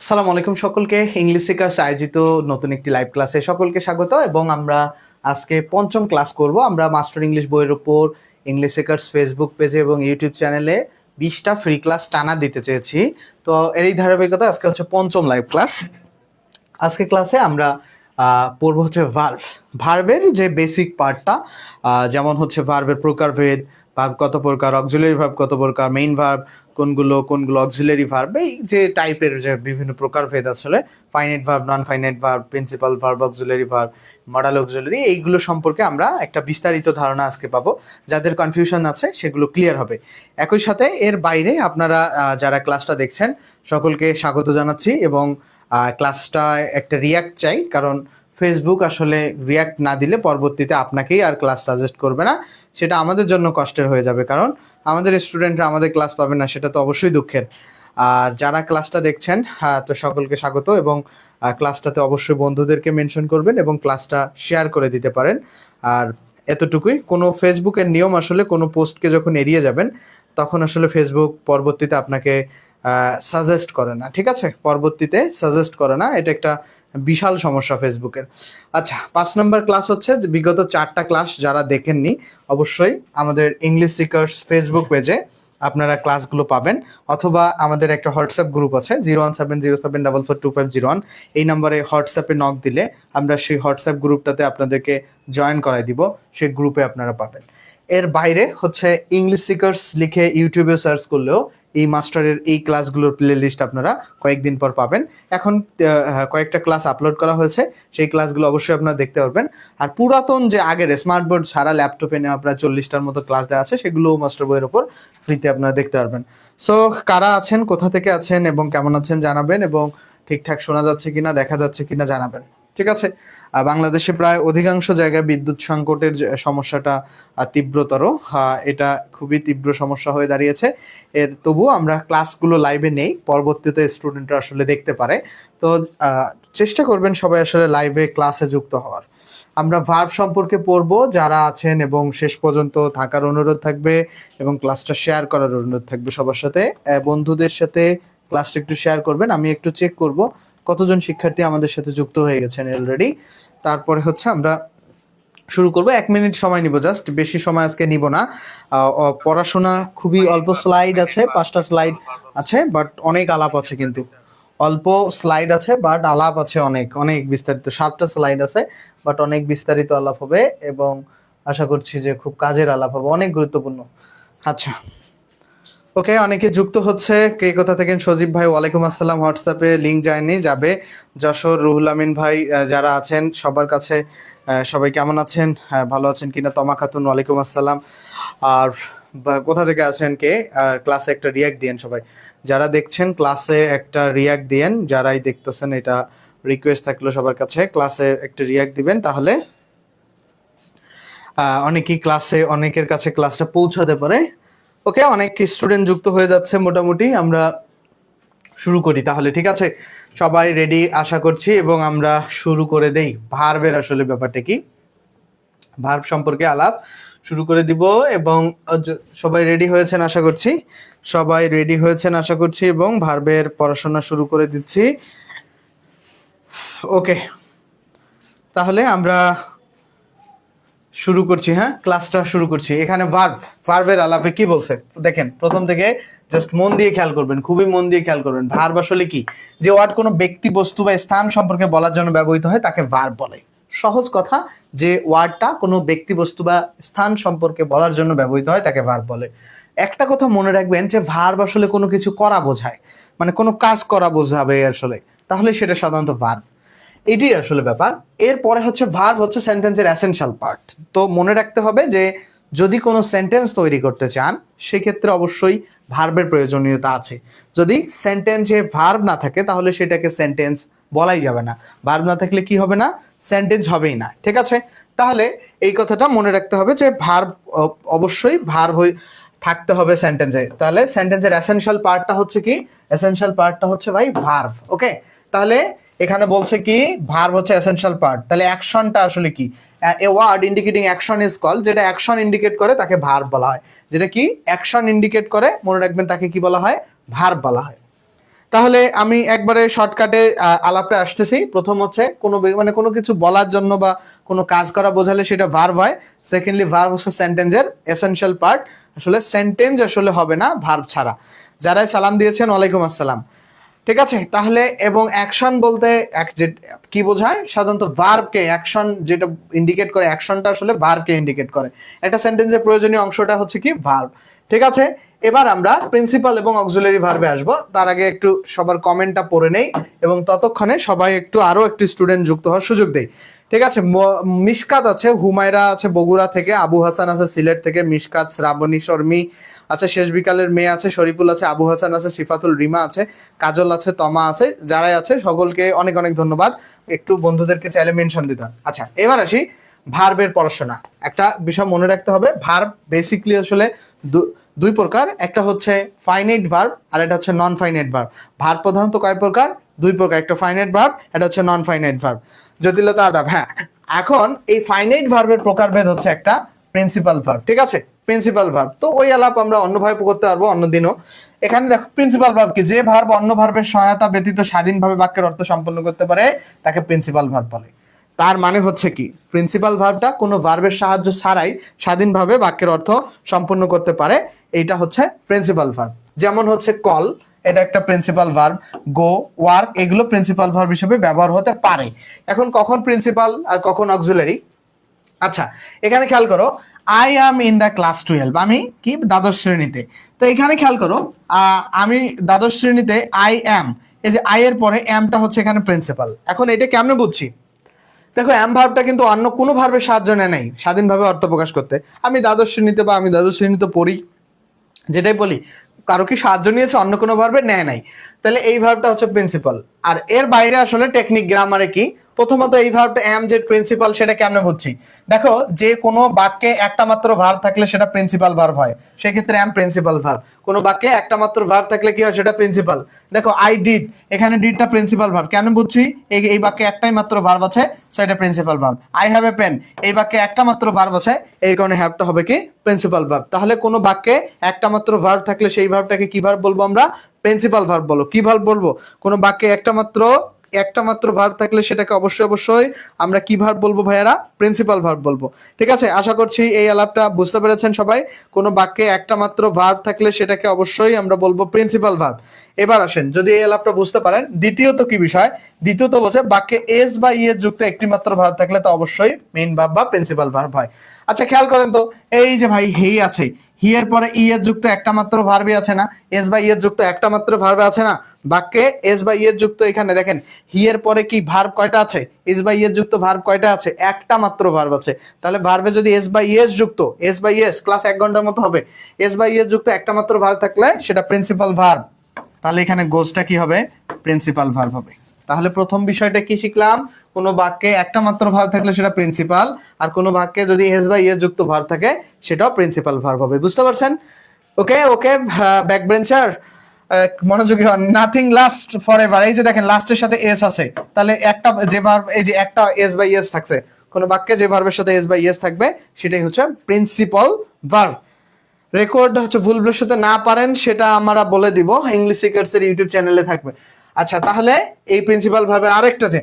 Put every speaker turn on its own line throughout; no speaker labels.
আসসালামু আলাইকুম সকলকে। ইংলিশ সিকার্স আয়োজিত নতুন একটি লাইভ ক্লাসে সকলকে স্বাগত। এবং আমরা আজকে পঞ্চম ক্লাস করব। আমরা মাস্টার ইংলিশ বইয়ের উপর ইংলিশ সিকার্স ফেসবুক পেজে এবং ইউটিউব চ্যানেলে 20টা ফ্রি ক্লাস টানা দিতে চেয়েছি। তো এরই ধারাবাহিকতা আজকে হচ্ছে পঞ্চম লাইভ ক্লাস। আজকে ক্লাসে আমরা পড়বো হচ্ছে ভার্বের যে বেসিক পার্টটা, যেমন হচ্ছে ভার্বের প্রকারভেদ, ভার্ব কত প্রকার, অক্সিলারি ভার্ব কত প্রকার, মেইন ভার্ব কোনগুলো অক্সিলারি ভার্ব, এই যে টাইপের যে বিভিন্ন প্রকারভেদ আসলে finite verb, non finite verb, principal verb, auxiliary verb, modal auxiliary, এইগুলো সম্পর্কে আমরা একটা বিস্তারিত ধারণা আজকে পাবো। যাদের কনফিউশন আছে সেগুলো ক্লিয়ার হবে। একই সাথে এর বাইরে আপনারা যারা ক্লাসটা দেখছেন সকলকে স্বাগত জানাচ্ছি এবং ক্লাসটা একটা রিয়াক্ট চাই, কারণ ফেসবুক আসলে রিয়াক্ট না দিলে পরবর্তীতে আপনাকেই আর ক্লাস সাজেস্ট করবে না, সেটা আমাদের জন্য কষ্টের হয়ে যাবে, কারণ আমাদের স্টুডেন্টরা আমাদের ক্লাস পাবে না, সেটা তো অবশ্যই দুঃখের। আর যারা ক্লাসটা দেখছেন তো সকলকে স্বাগত এবং ক্লাসটাতে অবশ্যই বন্ধুদেরকে মেনশন করবেন এবং ক্লাসটা শেয়ার করে দিতে পারেন। আর এতটুকুই, কোনো ফেসবুকের নিয়ম আসলে কোনো পোস্টকে যখন এড়িয়ে যাবেন তখন আসলে ফেসবুক পরবর্তীতে আপনাকে সাজেস্ট করে না, ঠিক আছে? পরবর্তীতে সাজেস্ট করে না, এটা একটা বিশাল সমস্যা ফেসবুকের। আচ্ছা, 5 নম্বর ক্লাস হচ্ছে যে বিগত 4টা ক্লাস যারা দেখেননি অবশ্যই আমাদের ইংলিশ সিকার্স ফেসবুক পেজে আপনারা ক্লাসগুলো পাবেন, অথবা আমাদের একটা হোয়াটসঅ্যাপ গ্রুপ আছে 01707442501, এই নাম্বারে হোয়াটসঅ্যাপে নক দিলে আমরা সেই হোয়াটসঅ্যাপ গ্রুপটাতে আপনাদেরকে জয়েন করাই দিব, সেই গ্রুপে আপনারা পাবেন। এর বাইরে হচ্ছে ইংলিশ সিকার্স লিখে ইউটিউবে সার্চ করলেও এই মাস্টারের এই ক্লাসগুলোর প্লে লিস্ট আপনারা কয়েকদিন পর পাবেন। এখন কয়েকটা ক্লাস আপলোড করা হয়েছে, সেই ক্লাসগুলো অবশ্যই আপনারা দেখতে পারবেন। আর পুরাতন যে আগের স্মার্ট বোর্ড সারা ল্যাপটপে নেওয়া প্রায় 40টার মতো ক্লাস দেওয়া আছে, সেগুলোও মাস্টার বইয়ের ওপর ফ্রিতে আপনারা দেখতে পারবেন। সো কারা আছেন, কোথা থেকে আছেন এবং কেমন আছেন জানাবেন, এবং ঠিকঠাক শোনা যাচ্ছে কিনা, দেখা যাচ্ছে কিনা জানাবেন, ঠিক আছে? বাংলাদেশে প্রায় অধিকাংশ জায়গায় বিদ্যুৎ সংকটের সমস্যাটা তীব্রতর, এটা খুবই তীব্র সমস্যা হয়ে দাঁড়িয়েছে। তবুও আমরা ক্লাসগুলো লাইভে নেই, পরবর্তীতে স্টুডেন্টরা আসলে দেখতে পারে। তো চেষ্টা করবেন সবাই আসলে লাইভে ক্লাসে যুক্ত হওয়ার। আমরা ভার্ব সম্পর্কে পড়বো, যারা আছেন এবং শেষ পর্যন্ত থাকার অনুরোধ থাকবে এবং ক্লাসটা শেয়ার করার অনুরোধ থাকবে সবার সাথে। বন্ধুদের সাথে ক্লাসটা একটু শেয়ার করবেন, আমি একটু চেক করব কতজন শিক্ষার্থী আমাদের সাথে যুক্ত হয়ে গেছেন অলরেডি। তারপরে হচ্ছে আমরা শুরু করব। 1 মিনিট সময় নিব, জাস্ট বেশি সময় আজকে নিব না। পড়াশোনা খুবই অল্প স্লাইড আছে, 5টা স্লাইড আছে, বাট অনেক আলাপ আছে, কিন্তু অল্প স্লাইড আছে বাট আলাপ আছে অনেক অনেক বিস্তারিত। 7টা স্লাইড আছে বাট অনেক বিস্তারিত আলাপ হবে এবং আশা করছি যে খুব কাজের আলাপ হবে, অনেক গুরুত্বপূর্ণ। আচ্ছা, ওকে, অনেকে যুক্ত হচ্ছে। কে কোথা থেকে? সজীব ভাই, ওয়ালাইকুম আসসালাম। হোয়াটসঅ্যাপে লিঙ্ক যায়নি, যাবে। যশোর, রুহুল আমিন ভাই, যারা আছেন সবার কাছে সবাই কেমন আছেন, ভালো আছেন কিনা? তমা খাতুন, ওয়ালাইকুম আসসালাম। আর কোথা থেকে আছেন কে? ক্লাসে একটা রিয়াক্ট দিয়েন সবাই, যারা দেখছেন ক্লাসে একটা রিয়াক্ট দিয়েন, যারাই দেখতেছেন, এটা রিকোয়েস্ট থাকলো সবার কাছে, ক্লাসে একটা রিয়াক্ট দিবেন, তাহলে অনেকেই ক্লাসে, অনেকের কাছে ক্লাসটা পৌঁছাতে পারে। ওকে, অনেক স্টুডেন্ট যুক্ত হয়ে যাচ্ছে, মোটামুটি আমরা শুরু করি তাহলে, ঠিক আছে? সবাই রেডি আশা করছি এবং আমরা শুরু করে দেই। ভার্বের আসলে ব্যাপারটা কি, ভার্ব সম্পর্কে আলাপ শুরু করে দিব এবং সবাই রেডি হয়েছেন আশা করছি, সবাই রেডি হয়েছেন আশা করছি এবং ভার্বের পড়াশোনা শুরু করে দিচ্ছি। ওকে, তাহলে আমরা শুরু করছি। হ্যাঁ, ক্লাসটা শুরু করছি। এখানে ভার্বের আলাপে কি বলছে দেখেন, প্রথম থেকে জাস্ট মন দিয়ে খেয়াল করবেন, খুবই মন দিয়ে খেয়াল করবেন। ভার্ব আসলে কি? যে ওয়ার্ড কোনো ব্যক্তি, বস্তু বা স্থান সম্পর্কে বলার জন্য ব্যবহৃত হয় তাকে ভার্ব বলে। সহজ কথা, যে ওয়ার্ডটা কোনো ব্যক্তি, বস্তু বা স্থান সম্পর্কে বলার জন্য ব্যবহৃত হয় তাকে ভার্ব বলে। একটা কথা মনে রাখবেন যে ভার্ব আসলে কোনো কিছু করা বোঝায়, মানে কোনো কাজ করা বোঝাবে আসলে, তাহলে সেটা সাধারণত ভার্ব। এটাই আসলে ব্যাপার। এরপরে হচ্ছে ভার্ব হচ্ছে সেন্টেন্সের এসেনশিয়াল পার্ট। তো মনে রাখতে হবে যে যদি কোনো সেন্টেন্স তৈরি করতে চান সেক্ষেত্রে অবশ্যই ভার্বের প্রয়োজনীয়তা আছে। যদি সেন্টেন্সে ভার্ব না থাকে তাহলে সেটাকে সেন্টেন্স বলাই যাবে না। ভার্ব না থাকলে কি হবে না? সেন্টেন্স হবেই না, ঠিক আছে? তাহলে এই কথাটা মনে রাখতে হবে যে ভার্ব অবশ্যই ভার্ব থাকতে হবে সেন্টেন্সে। তাহলে সেন্টেন্সের এসেনশিয়াল পার্টটা হচ্ছে কি? এসেনশিয়াল পার্টটা হচ্ছে ভাই ভার্ব। ওকে, তাহলে এখানে বলছে কি ভার্ব হচ্ছে এসেনশিয়াল পার্ট। তাহলে অ্যাকশনটা আসলে কি? A word indicating action is called, যেটা অ্যাকশন ইন্ডিকেট করে তাকে ভার্ব বলা হয়। যেটা কি অ্যাকশন ইন্ডিকেট করে, মনে রাখবেন, তাকে কি বলা হয়? ভার্ব বলা হয়। তাহলে আমি একবারে শর্টকাটে আলাপে আসতেছি। প্রথম হচ্ছে মানে কোনো কিছু বলার জন্য বা কোনো কাজ করা বোঝালে সেটা ভার্ব হয়। সেকেন্ডলি ভার্ব হচ্ছে সেন্টেন্সের এসেনশিয়াল পার্ট। আসলে সেন্টেন্স আসলে হবে না ভার্ব ছাড়া। যারাই সালাম দিয়েছেন ওয়ালাইকুম আসসালাম, ঠিক আছে। তাহলে এবং অ্যাকশন বলতে কি বোঝায়? সাধারণত ভার্বকে, অ্যাকশন যেটা ইন্ডিকেট করে, অ্যাকশনটা আসলে ভার্বকে ইন্ডিকেট করে। একটা সেন্টেন্সের প্রয়োজনীয় অংশটা হচ্ছে কি ভার্ব, ঠিক আছে। এবার আমরা প্রিন্সিপাল এবং অক্সিলারি ভার্বে আসবো। তার আগে একটু সবার কমেন্টটা পড়ে নেই এবং ততক্ষণে সবাই আরো একটু স্টুডেন্ট যুক্ত হওয়ার সুযোগ দেই, ঠিক আছে। মিশকাত আছে, হুমায়রা আছে বগুড়া থেকে, আবু হাসান আছে সিলেট থেকে, মিশকাত, শ্রাবণী, শর্মী আছে, শেষ বিকালের মেয়ে আছে, শরীফুল আছে, আবু হাসান আছে, সিফাতুল, রিমা আছে, কাজল আছে, তমা আছে। যারাই আছে সকলকে অনেক অনেক ধন্যবাদ। একটু বন্ধুদেরকে চাইলে মেনশন দিতে। আচ্ছা, এবার আসি ভার্বের পড়াশোনা। একটা বিষয় মনে রাখতে হবে, ভার্ব বেসিকলি আসলে দুই প্রকার। একটা হচ্ছে ফাইনাইট ভার্ব আর এটা হচ্ছে নন ফাইনাইট ভার্ব। ভার্ব প্রধানত কয় প্রকার? দুই প্রকার। একটা ফাইনাইট ভার্ব, এটা হচ্ছে নন ফাইনাইট ভার্ব। জটিলতা আদাব। হ্যাঁ, এখন এই ফাইনাইট ভার্বের প্রকারভেদ হচ্ছে একটা প্রিন্সিপাল ভার্ব, ঠিক আছে। প্রিন্সিপাল ভার্ব তো ওই আলাপ আমরা অন্যভাবে করতে পারবো অন্যদিনও। এখানে দেখো প্রিন্সিপাল ভার্ব কি? যে ভার্ব অন্য ভার্বের সহায়তা ব্যতীত স্বাধীনভাবে বাক্যের অর্থ সম্পন্ন করতে পারে তাকে প্রিন্সিপাল ভার্ব বলে। তার মানে হচ্ছে কি, প্রিন্সিপাল ভার্বটা কোনো ভার্বের সাহায্য ছাড়াই স্বাধীনভাবে বাক্যের অর্থ সম্পন্ন করতে পারে, এইটা হচ্ছে প্রিন্সিপাল ভার্ব। যেমন হচ্ছে কল, এটা একটা প্রিন্সিপাল ভার্ব। গো, ওয়ার্ক, এগুলো প্রিন্সিপাল ভার্ব হিসেবে ব্যবহার হতে পারে। এখন কখন প্রিন্সিপাল আর কখন অক্সিলারি? আচ্ছা, এখানে খেয়াল করো, I am in the class 12, আমি কি দ্বাদশ শ্রেণীতে। তো এখানে খেয়াল করো, আমি দ্বাদশ শ্রেণীতে, আই অ্যাম, এই যে আই এর পরে অ্যামটা হচ্ছে এখানে প্রিন্সিপাল। এখন এটা কেমনে বুঝছি? দেখো, অ্যাম ভার্বটা কিন্তু অন্য কোনো ভার্বের সাহায্য নেয় নাই স্বাধীনভাবে অর্থ প্রকাশ করতে। আমি দ্বাদশ শ্রেণীতে বা আমি দ্বাদশ শ্রেণীতে পড়ি, যেটাই বলি, কারো কি সাহায্য নিয়েছে? অন্য কোনো ভার্বে নেয় নাই। তাহলে এই ভার্বটা হচ্ছে প্রিন্সিপাল। আর এর বাইরে আসলে টেকনিক গ্রামারে কি, প্রথমত এই ভার্বটা এম যে প্রিন্সিপাল সেটা কেমনে বুঝছি? দেখো, যে কোনো বাক্যে একটা মাত্র ভার্ব থাকলে সেটা প্রিন্সিপাল ভার্ব হয়, সেক্ষেত্রে এম প্রিন্সিপাল ভার্ব। কোনো বাক্যে একটা মাত্র ভার্ব থাকলে কি হয়? সেটা প্রিন্সিপাল। দেখো, আই ডিড, এখানে ডিডটা প্রিন্সিপাল ভার্ব। কেন বুঝছি? এই বাক্যে একটাই মাত্র ভার্ব আছে, সো এটা principal verb. I have a pen, এই বাক্যে একটা মাত্র ভার্ব আছে, এই কারণে হ্যাভটা হবে কি প্রিন্সিপাল ভার্ব। তাহলে কোনো বাক্যে একটা মাত্র ভার্ব থাকলে সেই ভার্বটাকে কি ভার্ব বলবো আমরা? প্রিন্সিপাল ভার্ব বলো। কি ভার্ব বলবো? কোনো বাক্যে একটা মাত্র ভার্ব থাকলে সেটাকে অবশ্যই আমরা কি ভার্ব বলবো ভাইয়ারা? প্রিন্সিপাল ভার্ব বলবো, ঠিক আছে। আশা করছি এই আলাপটা বুঝতে পেরেছেন সবাই। কোনো বাক্যে একটা মাত্র ভার্ব থাকলে সেটাকে অবশ্যই আমরা বলবো প্রিন্সিপাল ভার্ব। এবার আসেন, যদি এই আলাপটা বুঝতে পারেন, দ্বিতীয়ত কি বিষয়? দ্বিতীয়ত বলছে বাক্যে এস বা ই এর যুক্ত একটি মাত্র ভার্ব থাকলে তা অবশ্যই মেইন ভার্ব বা প্রিন্সিপাল ভার্ব হয়। আচ্ছা, খেয়াল করেন তো, এই যে ভাই হি আছে, হি এর পরে ই এর যুক্ত একটা মাত্র ভার্বই আছে না? এস বা ই এর যুক্ত একটা মাত্র ভার্ব আছে না? বাক্যে এস বা ই এর যুক্ত, এখানে দেখেন হি এর পরে কি ভার্ব কয়টা আছে? এস বা ই এর যুক্ত ভার্ব কয়টা আছে? একটা মাত্র ভার্ব আছে। তাহলে ভার্বে যদি এস বা ই এস যুক্ত, এস বা ই এস ক্লাস 1 ঘন্টার মতো হবে, এস বা ই এস যুক্ত একটা মাত্র ভার্ব থাকলে সেটা প্রিন্সিপাল ভার্ব। তাহলে এখানে গোসটা কি হবে? প্রিন্সিপাল ভার্ব হবে। তাহলে প্রথম বিষয়টা কি শিখলাম? কোনো বাক্যে একটা মাত্র ভার্ব থাকলে সেটা প্রিন্সিপাল, আর কোনো বাক্যে যদি এস বা ইয়েস যুক্ত ভার্ব থাকে সেটাও প্রিন্সিপাল ভার্ব হবে। বুঝতে পারছেন? ওকে ওকে, ব্যাক বেঞ্চার মনোযোগী হন। নাথিং লাস্ট ফরএভার, এই যে দেখেন লাস্টের সাথে এস আছে, তাহলে একটা যে ভার্ব, এই যে একটা এস বা ইয়েস থাকছে, কোনো বাক্যে যে ভার্বের সাথে এস বা ইয়েস থাকবে সেটাই হচ্ছে প্রিন্সিপাল ভার্ব। রেকর্ড হচ্ছে ভুল ভবিষ্যতে না পারেন সেটা আমরা বলে দিব, ইংলিশ সিকার্স এর ইউটিউব চ্যানেলে থাকবে। আচ্ছা, তাহলে এই প্রিন্সিপাল ভার্বের আরেকটা যে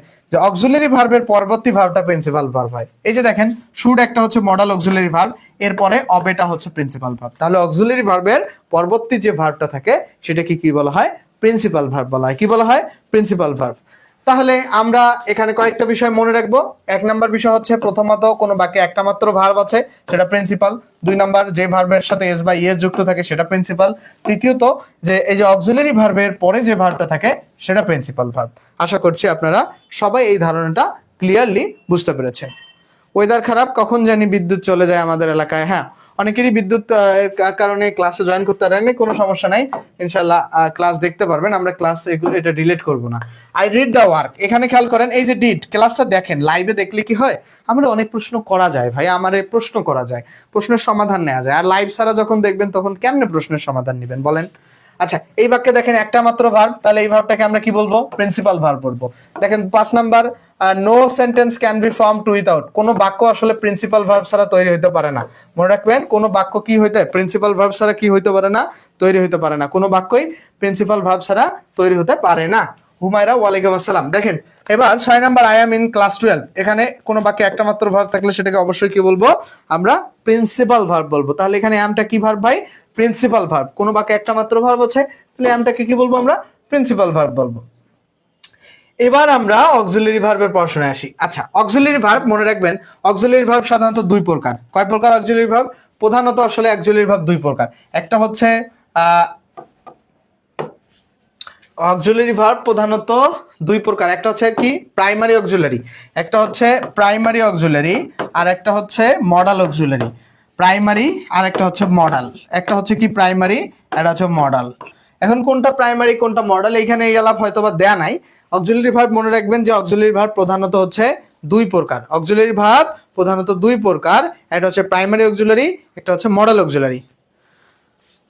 অক্সিলারি ভার্বের পরবর্তী ভার্বটা প্রিন্সিপাল ভার্ব হয়। এই যে দেখেন, শুড একটা হচ্ছে মডাল অক্সিলারি ভার্ব, এরপরে অবেটা হচ্ছে প্রিন্সিপাল ভার্ব। তাহলে অক্সিলারি ভার্বের পরবর্তী যে ভার্বটা থাকে সেটাকে কি বলা হয়? প্রিন্সিপাল ভার্ব বলা হয়। কি বলা হয়? Principal verb. তাহলে আমরা এখানে কয়েকটা বিষয় মনে রাখবো। 1 নাম্বার বিষয় হচ্ছে, প্রথমত কোনো বাক্যে একটা মাত্র ভার্ব আছে সেটা প্রিন্সিপাল। 2 নাম্বার, যে ভার্বের সাথে এস বা ইএস যুক্ত থাকে সেটা প্রিন্সিপাল। তৃতীয়ত, যে এই যে অক্সিলারি ভার্বের পরে যে ভার্বটা থাকে সেটা প্রিন্সিপাল ভার্ব। আশা করছি আপনারা সবাই এই ধারণাটা ক্লিয়ারলি বুঝতে পেরেছেন। ওয়েদার খারাপ, কখন জানি বিদ্যুৎ চলে যায় আমাদের এলাকায়। হ্যাঁ, অনেকেরই বিদ্যুৎ কারণে ক্লাসে জয়েন করতে পারেননি, কোনো সমস্যা নাই, ইনশাল্লাহ ক্লাস দেখতে পারবেন। আমরা ক্লাস এটা ডিলিট করব না। আই রিড দ্য ওয়ার্ক, এখানে খেয়াল করেন, এই যে ডিড, ক্লাসটা দেখেন, লাইভে দেখলে কি হয়, আমরা অনেক প্রশ্ন করা যায় ভাই, আমারে প্রশ্ন করা যায়, প্রশ্নের সমাধান নেওয়া যায়। আর লাইভ ছাড়া যখন দেখবেন তখন কেমনে প্রশ্নের সমাধান নেবেন বলেন? আচ্ছা এই বাক্যে দেখেন একটা মাত্র ভার্ব, তাহলে এই ভার্বটাকে আমরা কি বলবো? প্রিন্সিপাল ভার্ব বলবো। দেখেন 5 number, no sentence can be formed without, কোনো বাক্য আসলে প্রিন্সিপাল ভার্ব ছাড়া তৈরি হতে পারে না। মনে রাখবেন কোনো বাক্য কি হইতে প্রিন্সিপাল ভার্ব ছাড়া কি হইতে পারে না? তৈরি হতে পারে না। কোনো বাক্যই প্রিন্সিপাল ভার্ব ছাড়া তৈরি হতে পারে না। হুমায়রা ওয়ালাইকুম আসসালাম। দেখেন এবার 6 number, I am in class 12, এখানে কোনো বাক্যে একটা মাত্র ভার্ব থাকলে সেটাকে অবশ্যই কি বলবো? আমরা প্রিন্সিপাল ভার্ব বলবো। তাহলে এখানে আমটা কি ভার্ব ভাই? Principal verb. কোনো বাক্যে একটা মাত্র ভার্ব আছে, তাহলে আমটাকে কি বলবো? আমরা প্রিন্সিপাল ভার্ব বলবো। এবার আমরা অক্সিলারি ভার্বের পড়াশোনায় আসি। আচ্ছা অক্সিলারি ভার্ব মনে রাখবেন, অক্সিলারি ভার্ব সাধারণত দুই প্রকার। কয় প্রকার অক্সিলারি ভার্ব? প্রধানত আসলে অক্সিলারি ভার্ব দুই প্রকার। একটা হচ্ছে অক্সিলারি ভার্ব প্রধানত দুই প্রকার, একটা হচ্ছে কি প্রাইমারি অক্সিলারি, একটা হচ্ছে প্রাইমারি অক্সিলারি, আর একটা হচ্ছে মডাল অক্সিলারি। প্রাইমারি আর একটা হচ্ছে মডাল, একটা হচ্ছে কি প্রাইমারি, একটা হচ্ছে মডাল। এখন কোনটা প্রাইমারি কোনটা মডাল এইখানে এই আলাপ হয়তো বা দেয়া নাই। অক্সিলারি ভার্ব মনে রাখবেন যে অক্সিলারি ভার্ব প্রধানত হচ্ছে দুই প্রকার। অক্সিলারি ভার্ব প্রধানত দুই প্রকার, একটা হচ্ছে প্রাইমারি অক্সিলারি, একটা হচ্ছে মডাল অক্সিলারি।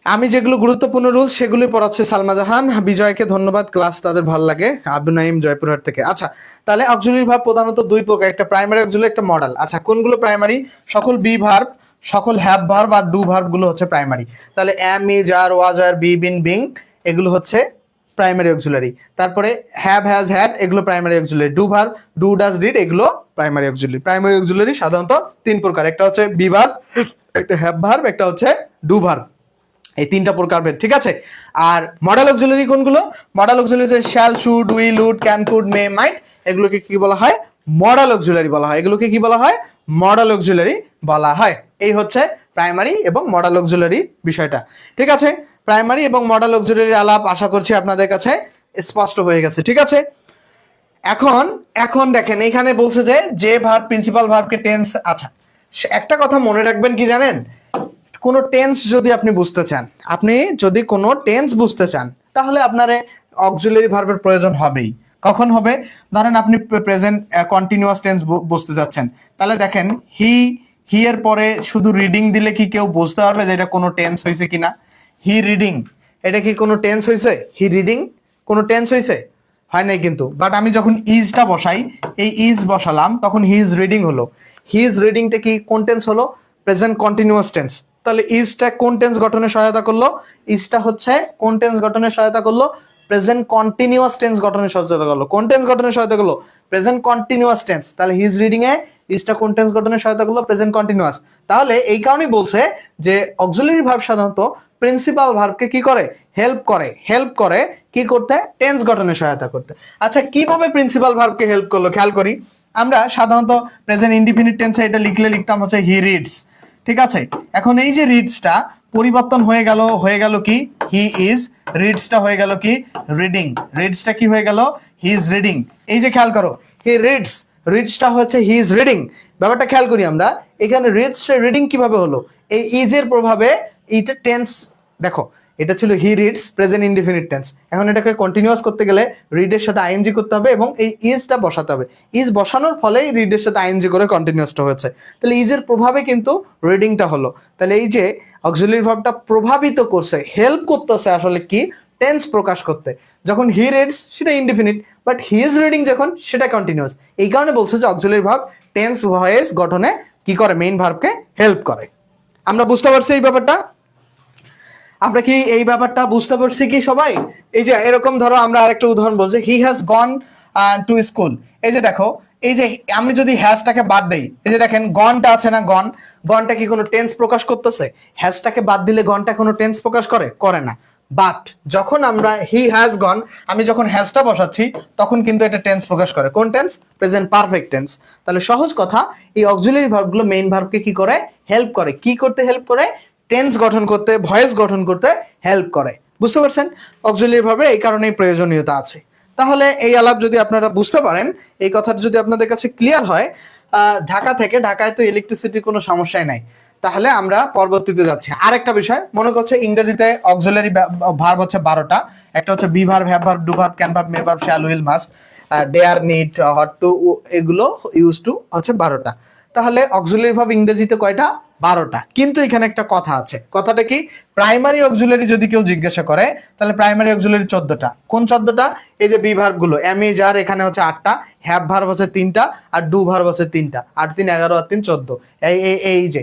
আমি যেগুলো গুরুত্বপূর্ণ রুল সেগুলোই পড়াচ্ছে সালমা জাহান। বিজয়কে ধন্যবাদ, ক্লাস তাদের ভালো লাগে। আব্দুল নাইম জয়পুরহাট থেকে। আচ্ছা তাহলে অক্সিলারি ভার্ব প্রধানত দুই প্রকার, একটা প্রাইমারি অক্সিলারি, একটা মডাল। আচ্ছা কোনগুলো প্রাইমারি? সকল বি ভার্ব, সকল হ্যাভ ভার্ব আর ডু ভার্ব গুলো হচ্ছে প্রাইমারি। তাহলে am, is, are, was, are, be, been, being এগুলো হচ্ছে প্রাইমারি অক্সিলারি। তারপরে হ্যাভ, হ্যাজ, হ্যাড এগুলো primary auxiliary. Do verb, do, does, did এগুলো প্রাইমারি অক্সিলারি। প্রাইমারি অক্সিলারি সাধারণত তিন প্রকার, একটা হচ্ছে বি ভার্ব, একটা হ্যাভ ভার্ব, একটা হচ্ছে ডু ভার্ব। এই তিনটা প্রকার ভেদ, ঠিক আছে। আর মডাল অক্সিলারি কোনগুলো? Modal auxiliary shall, should, will, would, can, could, may, might এগুলোকে কি বলা হয়? মডাল অক্সিলারি বলা হয়। এগুলোকে কি বলা হয়? মডাল অক্সিলারি বলা হয়। এই হচ্ছে প্রাইমারি এবং মডাল অক্সিলারি বিষয়টা, ঠিক আছে। প্রাইমারি এবং মডাল অক্সিলারি আলাপ আশা করছি আপনাদের কাছে স্পষ্ট হয়ে গেছে, ঠিক আছে। এখন এখন দেখেন এখানে বলছে যে ভার্ব প্রিন্সিপাল ভার্বকে টেন্স। আচ্ছা একটা কথা মনে রাখবেন কি জানেন, কোনো টেন্স যদি আপনি বুঝতে চান, আপনি যদি কোনো টেন্স বুঝতে চান তাহলে আপনার অক্সিলারি ভার্বের প্রয়োজন হবেই। কখন হবে? ধরেন আপনি প্রেজেন্ট কন্টিনিউয়াস টেন্স বুঝতে যাচ্ছেন, তাহলে দেখেন হি এর পরে শুধু রিডিং দিলে কি কেউ বুঝতে পারবে যে এটা কোনো টেন্স হয়েছে কিনা? হি রিডিং, এটা কি কোনো টেন্স হয়েছে? হি রিডিং কোনো টেন্স হয়েছে? হয় নাই কিন্তু। বাট আমি যখন ইজটা বসাই, এই ইজ বসালাম, তখন হি ইজ রিডিং হলো। হি ইজ রিডিংটা কি কোন টেন্স হলো? Present continuous tense. তাহলে ইজটা কোন টেন্স গঠনে সহায়তা করলো? ইজটা হচ্ছে কোন টেন্স গঠনে সহায়তা করলো? প্রেজেন্ট কন্টিনিউয়াস টেন্স গঠনে সহায়তা করলো। কোন টেন্স গঠনে সহায়তা করলো? Present continuous tense. তাহলে হি ইজ রিডিং এ ইজটা কোন টেন্স গঠনে সহায়তা করলো? Present continuous. তাহলে এই কারণেই বলছে যে অক্সিলারি ভার্ব সাধারণত প্রিন্সিপাল ভার্বকে কি করে? হেল্প করে কি করতে? টেন্স গঠনে সহায়তা করতে। আচ্ছা কিভাবে প্রিন্সিপাল ভার্বকে হেল্প করলো খেয়াল করি। আমরা সাধারণত প্রেজেন্ট ইনডিফিনিট টেন্সে এটা লিখতাম হচ্ছে হি রিডস, ঠিক আছে। এখন এই যে রিডসটা পরিবর্তন হয়ে গেল কি হি ইজ, রিডসটা হয়ে গেল কি রিডিং, রিডসটা কি হয়ে গেল? He is reading. এই যে খেয়াল করো হি রিডস, রিডসটা হচ্ছে হি ইজ রিডিং। ব্যাপারটা খেয়াল করি আমরা, এখানে রিডসটা রিডিং কিভাবে হলো? এই ইজের প্রভাবে এইটা টেন্স। দেখো এটা ছিল he reads present indefinite tense, এখন এটাকে কন্টিনিউয়াস করতে গেলে রিডের সাথে আইএনজি করতে হবে এবং এই ইজটা বসাতে হবে। ইজ বসানোর ফলেই রিডের সাথে আইএনজি করে কন্টিনিউয়াসটা হয়েছে। তাহলে ইজের প্রভাবে কিন্তু রিডিংটা হলো। তাহলে এই যে অক্সিলারি ভার্বটা প্রভাবিত করছে, হেল্প করতেছে আসলে কি? টেন্স প্রকাশ করতে। যখন হি রিডস সেটা indefinite, but he is reading যখন সেটা কন্টিনিউয়াস। এই কারণে বলছে যে অক্সিলারি ভার্ব টেন্স ভয়েস গঠনে কি করে? মেইন ভার্বকে হেল্প করে। আমরা বুঝতে পারছি এই ব্যাপারটা? আমরা কি এই ব্যাপারটা বুঝতে পারছি কি সবাই? এই যে এরকম ধরো আমরা আরেকটা উদাহরণ বলছি, he has gone to school. এই যে দেখো, এই যে আমি যদি হ্যাজটাকে বাদ দেই, এই যে দেখেন গনটা আছে না, গনটা কি কোনো টেন্স প্রকাশ করতেছে? হ্যাজটাকে বাদ দিলে গনটা কোনো টেন্স প্রকাশ করে না। বাট যখন আমরা হি হ্যাজ গন, আমি যখন হ্যাজটা বসাচ্ছি তখন কিন্তু এটা টেন্স প্রকাশ করে। কোন টেন্স? Present perfect tense. তাহলে সহজ কথা, এই অক্সিলারি ভার্বগুলো মেইন ভার্বকে কি করে? হেল্প করে। কি করতে হেল্প করে? টেন্স গঠন করতে, ভয়েস গঠন করতে হেল্প করে। বুঝতে পারছেন? অক্সিলারি ভার্বের এই কারণেই প্রয়োজনীয়তা আছে। তাহলে এই আলাপ যদি আপনারা বুঝতে পারেন, এই কথাটা যদি আপনাদের কাছে ক্লিয়ার হয়, ঢাকায় তো ইলেকট্রিসিটির কোনো সমস্যাই নাই। তাহলে আমরা পরবর্তীতে যাচ্ছি। আরেকটা বিষয় মনে করছে, ইংরেজিতে অক্সিলারি ভার্ব হচ্ছে 12টা। একটা হচ্ছে be verb, have verb, do verb, can verb, may verb, shall, will, must, dare, need, ought to, এগুলো ইউজ টু হচ্ছে 12টা। তাহলে অক্সিলারি ভার্ব ইংরেজিতে কয়টা? 12টা। কিন্তু এখানে একটা কথা আছে, কথাটা কি, প্রাইমারি অক্সিলারি যদি কেউ জিজ্ঞাসা করে তাহলে প্রাইমারি অক্সিলারি 14টা। কোন 14টা? এই যে বি ভার্ব গুলো, এম ইজ আর এখানে হচ্ছে 8টা, হ্যাভ ভার্ব হচ্ছে 3টা, আর ডু ভার্ব হচ্ছে 3টা, 8 3 11 আর 3 14। এই এই এই যে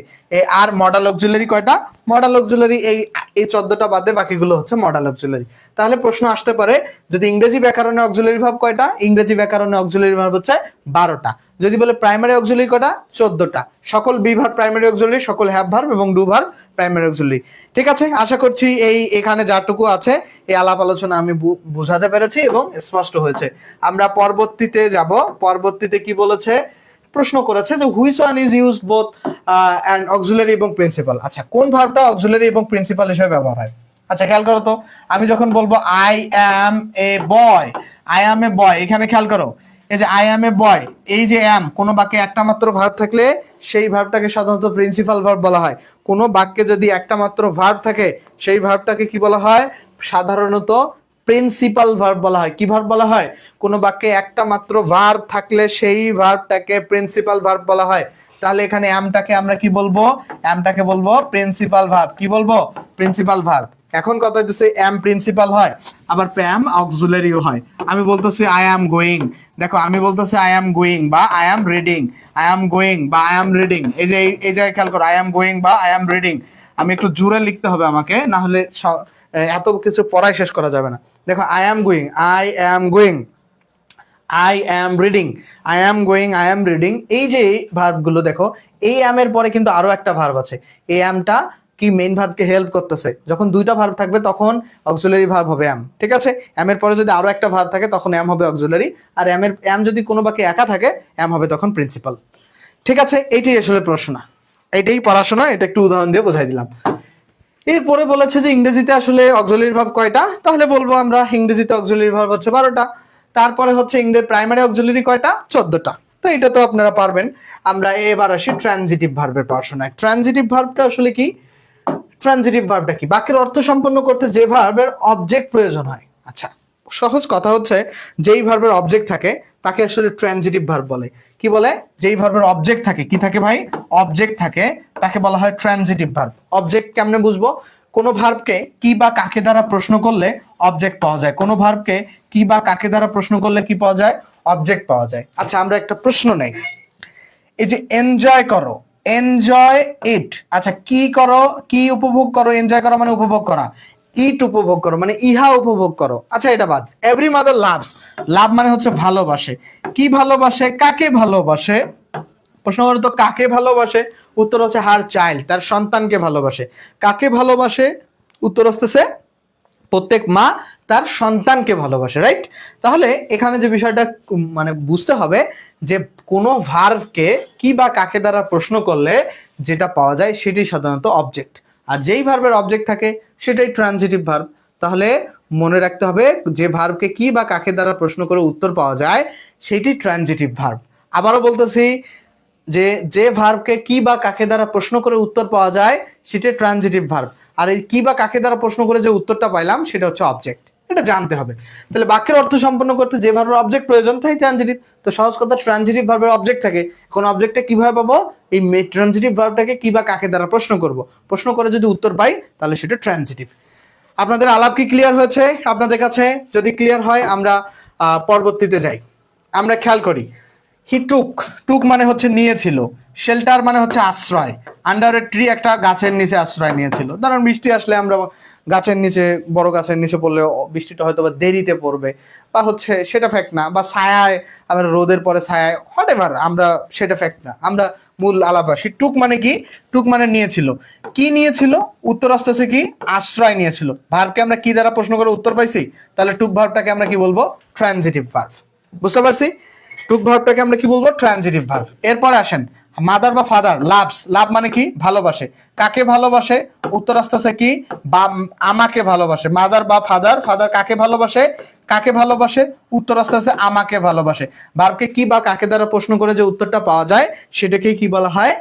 আর মডাল অক্সিলারি কয়টা? মডাল অক্সিলারি এই 14টা বাদে বাকিগুলো হচ্ছে মডাল অক্সিলারি। তাহলে প্রশ্ন আসতে পারে যদি ইংরেজি ব্যাকরণে অক্সিলারি ভার্ব কয়টা? ইংরেজি ব্যাকরণে অক্সিলারি ভার্ব হচ্ছে 12টা। যদি বলে প্রাইমারি অক্সিলারি কয়টা? 14টা। সকল বি ভার্ব প্রাইমারি অক্সিলারি, সকল হ্যাভ ভার্ব এবং ডু ভার্ব প্রাইমারি অক্সিলারি। ঠিক আছে, আশা করছি এখানে যাটুকু আছে এই আলাপ আলোচনা আমি বোঝাতে পেরেছি এবং স্পষ্ট হয়েছে। আমরা পরবর্তীতে যাব। পরবর্তীতে কি বলেছে? প্রশ্ন করেছে যে which one is use both and auxiliary এবং প্রিন্সিপাল। আচ্ছা, কোন ভার্বটা অক্সিলারি এবং প্রিন্সিপাল হিসেবে ব্যবহার হয়? আচ্ছা খেয়াল করো তো, আমি যখন বলবো I am A boy, I am এ বয়, এখানে খেয়াল করো এই যে আই অ্যাম এ বয়, এই যে অ্যাম, কোন বাক্যে একটা মাত্র ভার্ব থাকলে সেই ভার্বটাকে সাধারণত প্রিন্সিপাল ভার্ব বলা হয়। কোন বাক্যে যদি একটা মাত্র ভার্ব থাকে সেই ভার্বটাকে কি বলা হয়? সাধারণত প্রিন্সিপাল ভার্ব বলা হয়। কি ভার্ব বলা হয়? কোন বাক্যে একটা মাত্র ভার্ব থাকলে সেই ভার্বটাকে প্রিন্সিপাল ভার্ব বলা হয়। তাহলে এখানে অ্যামটাকে আমরা কি বলবো? অ্যামটাকে বলবো প্রিন্সিপাল ভার্ব। কি বলবো? Principal verb. এখন কথা হচ্ছে অ্যাম প্রিন্সিপাল হয়, আবার প্যাম অক্সিলারিও হয়। আমি বলতেছি আই অ্যাম গোয়িং, দেখো আমি বলতেছি আই অ্যাম গোয়িং বা I am reading, I am going বা আই অ্যাম রিডিং। এই যে এই জায়গায় খেয়াল করো, আই অ্যাম গোয়িং বা আই অ্যাম রিডিং। আমি একটু জোরে লিখতে হবে আমাকে, না হলে এত কিছু পড়াই শেষ করা যাবে না। দেখো I am going, I am going, I am reading, I am going, I am reading. এই যে ভার্বগুলো দেখো, এই অ্যামের পরে কিন্তু আরো একটা ভার্ব আছে। এই অ্যামটা কি মেইন ভার্বকে হেল্প করতেছে। যখন দুইটা ভার্ব থাকবে তখন অক্সিলারি ভার্ব হবে অ্যাম। ঠিক আছে, অ্যামের পরে যদি আরো একটা ভার্ব থাকে তখন অ্যাম হবে অক্সিলারি, আর অ্যাম যদি কোনো বাক্যে একা থাকে অ্যাম হবে তখন প্রিন্সিপাল। ঠিক আছে, এইটাই আসলে প্রশ্ন, এইটাই পড়াশোনা। এটা একটু উদাহরণ দিয়ে বোঝাই দিলাম। এরপরে বলেছে যে ইংরেজিতে আসলে অক্সিলারি ভার্ব কয়টা? তাহলে বলবো আমরা ইংরেজিতে অক্সিলারি ভার্ব হচ্ছে 12টা। তারপরে হচ্ছে ইংরেজি প্রাইমারি অক্সিলারি কয়টা? 14টা। তো এটা তো আপনারা পারবেন। আমরা এবার আসি ট্রানজিটিভ ভার্বের পড়াশোনায়। ট্রানজিটিভ ভার্বটা আসলে কি? ট্রানজিটিভ ভার্বটা কি? বাক্যের অর্থ সম্পন্ন করতে যে ভার্বের অবজেক্ট প্রয়োজন হয়। আচ্ছা, সহজ কথা হচ্ছে যেই ভার্বের অবজেক্ট থাকে তাকে আসলে ট্রানজিটিভ ভার্ব বলে। কি বলে? যেই ভার্বের অবজেক্ট থাকে, কি থাকে ভাই? অবজেক্ট থাকে, তাকে বলা হয় ট্রানজিটিভ ভার্ব। অবজেক্ট কেমনে বুঝবো? কোন ভার্বকে কি বা কাকে দ্বারা প্রশ্ন করলে অবজেক্ট পাওয়া যায়। কোন ভার্বকে কি বা কাকে দ্বারা প্রশ্ন করলে কি পাওয়া যায়? অবজেক্ট পাওয়া যায়। আচ্ছা, আমরা একটা প্রশ্ন নেই। এই যে এনজয় করো, এনজয় ইট। আচ্ছা, কি করো? কি উপভোগ করো? এনজয় করা মানে উপভোগ করা, ইট উপভোগ করো মানে ইহা উপভোগ করো। আচ্ছা, এটা বাদ। এভরি মাদার লাভস, লাভ মানে হচ্ছে ভালোবাসে। কি ভালোবাসে? কাকে ভালোবাসে? প্রশ্ন করো তো কাকে ভালোবাসে? উত্তর হচ্ছে হার চাইল্ড, তার সন্তানকে ভালোবাসে। কাকে ভালোবাসে? উত্তর আসতেছে প্রত্যেক মা তার সন্তানকে ভালোবাসে, রাইট? তাহলে এখানে যে বিষয়টা মানে বুঝতে হবে যে কোনো ভার্বকে কি বা কাকে দ্বারা প্রশ্ন করলে যেটা পাওয়া যায় সেটি সাধারণত অবজেক্ট, আর যেই ভার্বের অবজেক্ট থাকে সেটাই ট্রানজিটিভ ভার্ব। তাহলে মনে রাখতে হবে যে ভার্বকে কি বা কাকে দ্বারা প্রশ্ন করে উত্তর পাওয়া যায় সেটি ট্রানজিটিভ ভার্ব। আবারও বলতেছি যে যে ভার্বকে কি বা কাকে দ্বারা প্রশ্ন করে উত্তর পাওয়া যায় সেটা ট্রানজিটিভ ভার্ব, আর এই কি বা কাকে দ্বারা প্রশ্ন করে যে উত্তরটা পাইলাম সেটা হচ্ছে অবজেক্ট। এটা জানতে হবে। তাহলে বাক্যের অর্থ সম্পন্ন করতে যে ভার্বের অবজেক্ট প্রয়োজন তাই ট্রানজিটিভ। তো সহজ কথা, ট্রানজিটিভ ভার্বের অবজেক্ট থাকে। এখন অবজেক্টটা কিভাবে পাবো? এই ট্রানজিটিভ ভার্বটাকে কি বা কাকে দ্বারা প্রশ্ন করব, প্রশ্ন করে যদি উত্তর পাই তাহলে সেটা ট্রানজিটিভ। আপনাদের আলাপ কি ক্লিয়ার হয়েছে আপনাদের কাছে? যদি ক্লিয়ার হয় আমরা পরবর্তীতে যাই। আমরা খেয়াল করি হি টুক, টুক মানে হচ্ছে নিয়েছিল, শেল্টার মানে হচ্ছে আশ্রয়। আন্ডার এ ট্রি, একটা গাছের নিচে আশ্রয় নিয়েছিল। ধরুন বৃষ্টি আসলে আমরা গাছের নিচে, বড় গাছের নিচে পড়লে বৃষ্টিটা হয়তো বা দেরিতে পড়বে, বা হচ্ছে সেটা ফ্যাক্ট না, বা ছায়ায় আমরা রোদের পরে ছায়ায়, হোয়াট এভার, আমরা সেটা ফ্যাক্ট না, আমরা মূল আলাপ আসি। টুক মানে কি? টুক মানে নিয়েছিল। কি নিয়েছিল? উত্তর আসতেছে কি? আশ্রয় নিয়েছিল। ভার্বকে আমরা কি দ্বারা প্রশ্ন করে উত্তর পাইছি, তাহলে টুক ভার্বটাকে আমরা কি বলবো? Transitive verb. বুঝতে পারছি? টুক ভার্বটাকে আমরা কি বলবো? Transitive verb. এরপরে আসেন মাদার বা ফাদার, লাভস, লাভ মানে কি? ভালোবাসে। কাকে ভালোবাসে? উত্তর আসতেছে কি? বা আমাকে ভালোবাসে। মাদার বা ফাদার, ফাদার কাকে ভালোবাসে? কাকে ভালোবাসে? উত্তর আসতেছে আমাকে ভালোবাসে। ভার্বকে কি বা কাকে দ্বারা প্রশ্ন করে যে উত্তরটা পাওয়া যায় সেটাকে কি বলা হয়?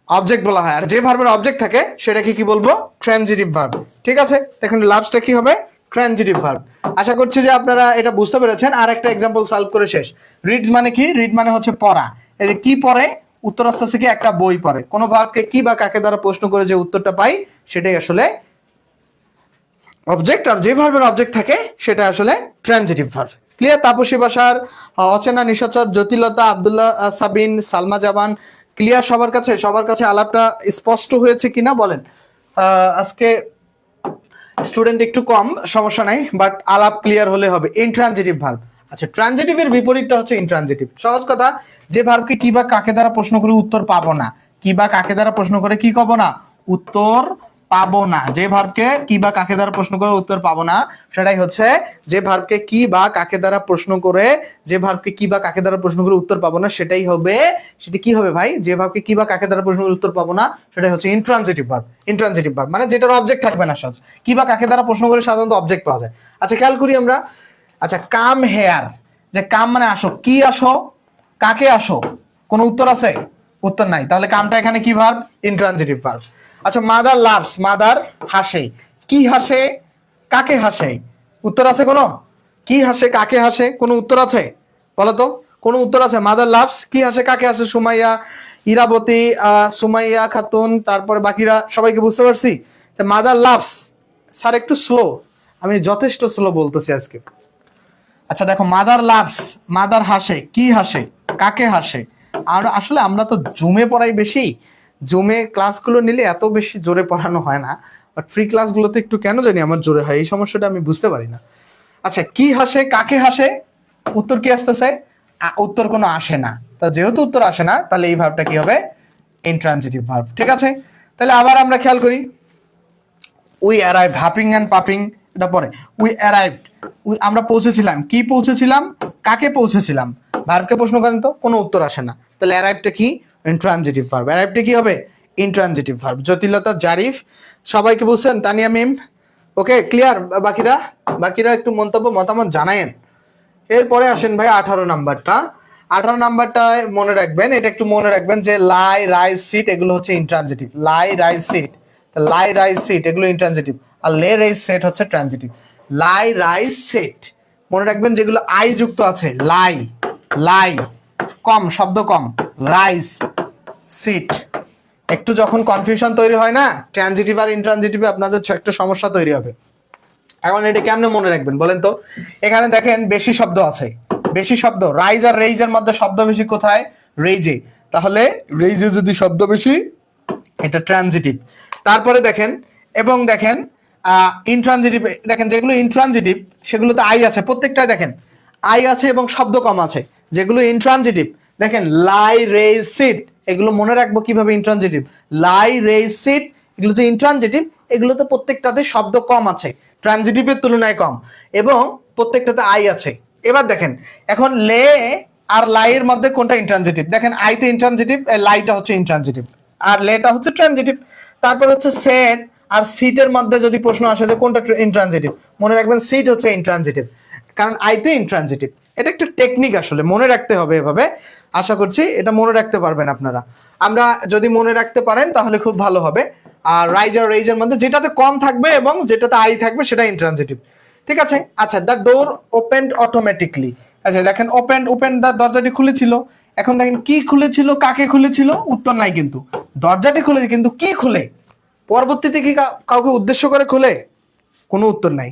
অবজেক্ট বলা হয়। আর যে ভার্বের অবজেক্ট থাকে সেটাকে কি বলবো? Transitive verb. ঠিক আছে, এখন লাভসটা কি হবে? Transitive verb. আশা করছি যে আপনারা এটা বুঝতে পেরেছেন। আর একটা এক্সাম্পল সলভ করে শেষ। রিড মানে কি? রিড মানে হচ্ছে পড়া। এই যে কি পড়ে? উত্তর আসতেছে কি একটা বই পড়ে। কোনো ভার্বকে কি বা কাকে দ্বারা প্রশ্ন করে যে উত্তরটা পাই সেটাই আসলে অবজেক্ট, আর যে ভার্বের অবজেক্ট থাকে সেটা আসলে ট্রানজিটিভ ভার্ব। ক্লিয়ার? তাপসী বাসার, অচেনা নিশাচর, জ্যোতিলতা, আব্দুল্লাহ সাবিন, সালমা জাবান, ক্লিয়ার সবার কাছে? সবার কাছে আলাপটা স্পষ্ট হয়েছে কিনা বলেন? আজকে স্টুডেন্ট একটু কম, সমস্যা নাই, বাট আলাপ ক্লিয়ার হলে হবে। Intransitive verb. আচ্ছা, ট্রানজিটিভের বিপরীতটা হচ্ছে ইনট্রানজিটিভ। সহজ কথা, যে ভার্বকে কি বা কাকে দ্বারা প্রশ্ন করে উত্তর পাবো না, কি বা কাকে দ্বারা প্রশ্ন করে কি পাবো না, উত্তর পাবো না, যে ভার্বকে কি বা কাকে দ্বারা প্রশ্ন করে উত্তর পাবো না, সেটাই হচ্ছে যে ভার্বকে কি বা কাকে দ্বারা প্রশ্ন করে, যে ভার্বকে কি বা কাকে দ্বারা প্রশ্ন করে উত্তর পাবো না সেটাই হবে, সেটা কি হবে ভাই? যে ভার্বকে কি বা কাকে দ্বারা প্রশ্ন করে উত্তর পাবো না সেটাই হচ্ছে ইনট্রানজিটিভ ভার্ব। ইনট্রানজিটিভ ভার্ব মানে যেটার অবজেক্ট থাকবে না, সহজ। কি বা কাকে দ্বারা প্রশ্ন করে সাধারণত অবজেক্ট পাওয়া যায়। আচ্ছা, খেয়াল করি আমরা। আচ্ছা, কাম হেয়ার, যে কাম মানে আসো, কি আসো, কাকে আসো, কোনো উত্তর আছে? উত্তর নাই, তাহলে কামটা এখানে কি ভার্ব? Intransitive verb. আচ্ছা, মাদার লাভস, মাদার হাসে, কি হাসে, কাকে হাসে, উত্তর আছে কোনো? কি হাসে, কাকে হাসে, কোনো উত্তর আছে? বলো তো, কোনো উত্তর আছে? মাদার লাভস, কি হাসে, কাকে হাসে? সুমাইয়া, ইরাবতী, সুমাইয়া খাতুন, তারপরে বাকিরা সবাইকে বুঝতে পারছি। মাদার লাভস, স্যার একটু স্লো, আমি যথেষ্ট স্লো বলতেছি আজকে। আচ্ছা দেখো, মাদার লাভস, মাদার হাসে, কি হাসে, কাকে হাসে। আর আসলে আমরা তো জুমে পড়াই বেশি, জুমে ক্লাসগুলো নিলে এত বেশি জোরে পড়ানো হয় না, বাট ফ্রি ক্লাসগুলোতে একটু কেন জানি আমার জোরে হয়, এই সমস্যাটা আমি বুঝতে পারি না। আচ্ছা, কি হাসে, কাকে হাসে, উত্তর কি আসতেছে? উত্তর কোনো আসে না। তা যেহেতু উত্তর আসে না, তাহলে এই ভার্বটা কি হবে? Intransitive verb. ঠিক আছে, তাহলে আবার আমরা খেয়াল করি। উই অ্যারাইভড, হাপিং অ্যান্ড পাপিং, এটা পরে। উই অ্যারাইভড, আমরা পৌঁছেছিলাম, কি পৌঁছেছিলাম, কাকে পৌঁছেছিলাম, ভার্বকে প্রশ্ন করেন তো, কোনো উত্তর আসে না, তাহলে অ্যারাইভটা কি? Intransitive verb. অ্যারাইভটা কি হবে? Intransitive verb. জটিলতা, জারিফ, সবাইকে বুঝছেন? তানিয়া মিম, ওকে ক্লিয়ার? বাকিরা, বাকিরা একটু মন্তব্য মতামত জানায়েন। এরপরে আসেন ভাই 18 নাম্বারটা। 18 নাম্বারটায় মনে রাখবেন, এটা একটু মনে রাখবেন যে লাই, রাইজ, সিট এগুলো হচ্ছে ইনট্রানজিটিভ। লাই, রাইজ, সিট, লাই, রাইজ, সিট এগুলো ইনট্রানজিটিভ, আর লে, রাইজ, সেট হচ্ছে ট্রানজিটিভ। লাই, রাইজ, সেট মনে রাখবেন, যেগুলো আই যুক্ত আছে, লাই, লাই কম, শব্দ কম, রাইজ, সিট। একটু যখন কনফিউশন তৈরি হয় না ট্রানজিটিভ আর ইনট্রানজিটিভে, আপনাদের একটা সমস্যা তৈরি হবে। এখন এটা কেমনে মনে রাখবেন বলেন তো? এখানে দেখেন বেশি শব্দ আছে, বেশি শব্দ, রাইজ আর রেইজের মধ্যে শব্দ বেশি কোথায়? রেইজে। তাহলে রেইজে যদি শব্দ বেশি, এটা ট্রানজিটিভ। তারপরে দেখেন, এবং দেখেন ইনট্রানজিটিভ, দেখেন যেগুলো ইনট্রানজিটিভ সেগুলোতে আই আছে, প্রত্যেকটাই দেখেন আই আছে এবং শব্দ কম আছে। যেগুলো ইনট্রানজিটিভ, দেখেন লাই, রেইজ, সিট, এগুলো মনে রাখবো কিভাবে? ইনট্রানজিটিভ, লাই, রেইজ, সিট এগুলো যে ইনট্রানজিটিভ, এগুলোতে প্রত্যেকটাতে শব্দ কম আছে, ট্রানজিটিভের তুলনায় কম, এবং প্রত্যেকটাতে আই আছে। এবার দেখেন, এখন লে আর লাই এর মধ্যে কোনটা ইনট্রানজিটিভ? দেখেন আইতে ইনট্রানজিটিভ, লাইটা হচ্ছে ইনট্রানজিটিভ, আর লেটা হচ্ছে ট্রানজিটিভ। তারপর হচ্ছে সেট আর সিটের মধ্যে যদি প্রশ্ন আসে যে কোনটা ইনট্রানজিটিভ, মনে রাখবেন সিট হচ্ছে ইনট্রানজিটিভ, কারণ আইতে ইনট্রানজিটিভ। এটা একটা টেকনিক, আসলে মনে রাখতে হবে এভাবে। আশা করছি এটা মনে রাখতে পারবেন আপনারা। আমরা যদি মনে রাখতে পারেন তাহলে খুব ভালো হবে। আর রাইজ আর রেইজের মধ্যে যেটাতে কম থাকবে এবং যেটাতে আই থাকবে সেটা ইনট্রানজিটিভ। ঠিক আছে? আচ্ছা, দ্য ডোর ওপেন্ড অটোমেটিকলি। আচ্ছা দেখেন, ওপেন দ্য, দরজাটি খুলেছিল। এখন দেখেন কি খুলেছিল, কাকে খুলেছিল, উত্তর নাই, কিন্তু দরজাটি খুলে, কিন্তু কি খুলে, পরবর্তীতে কি কাউকে উদ্দেশ্য করে খুলে, কোনো উত্তর নাই।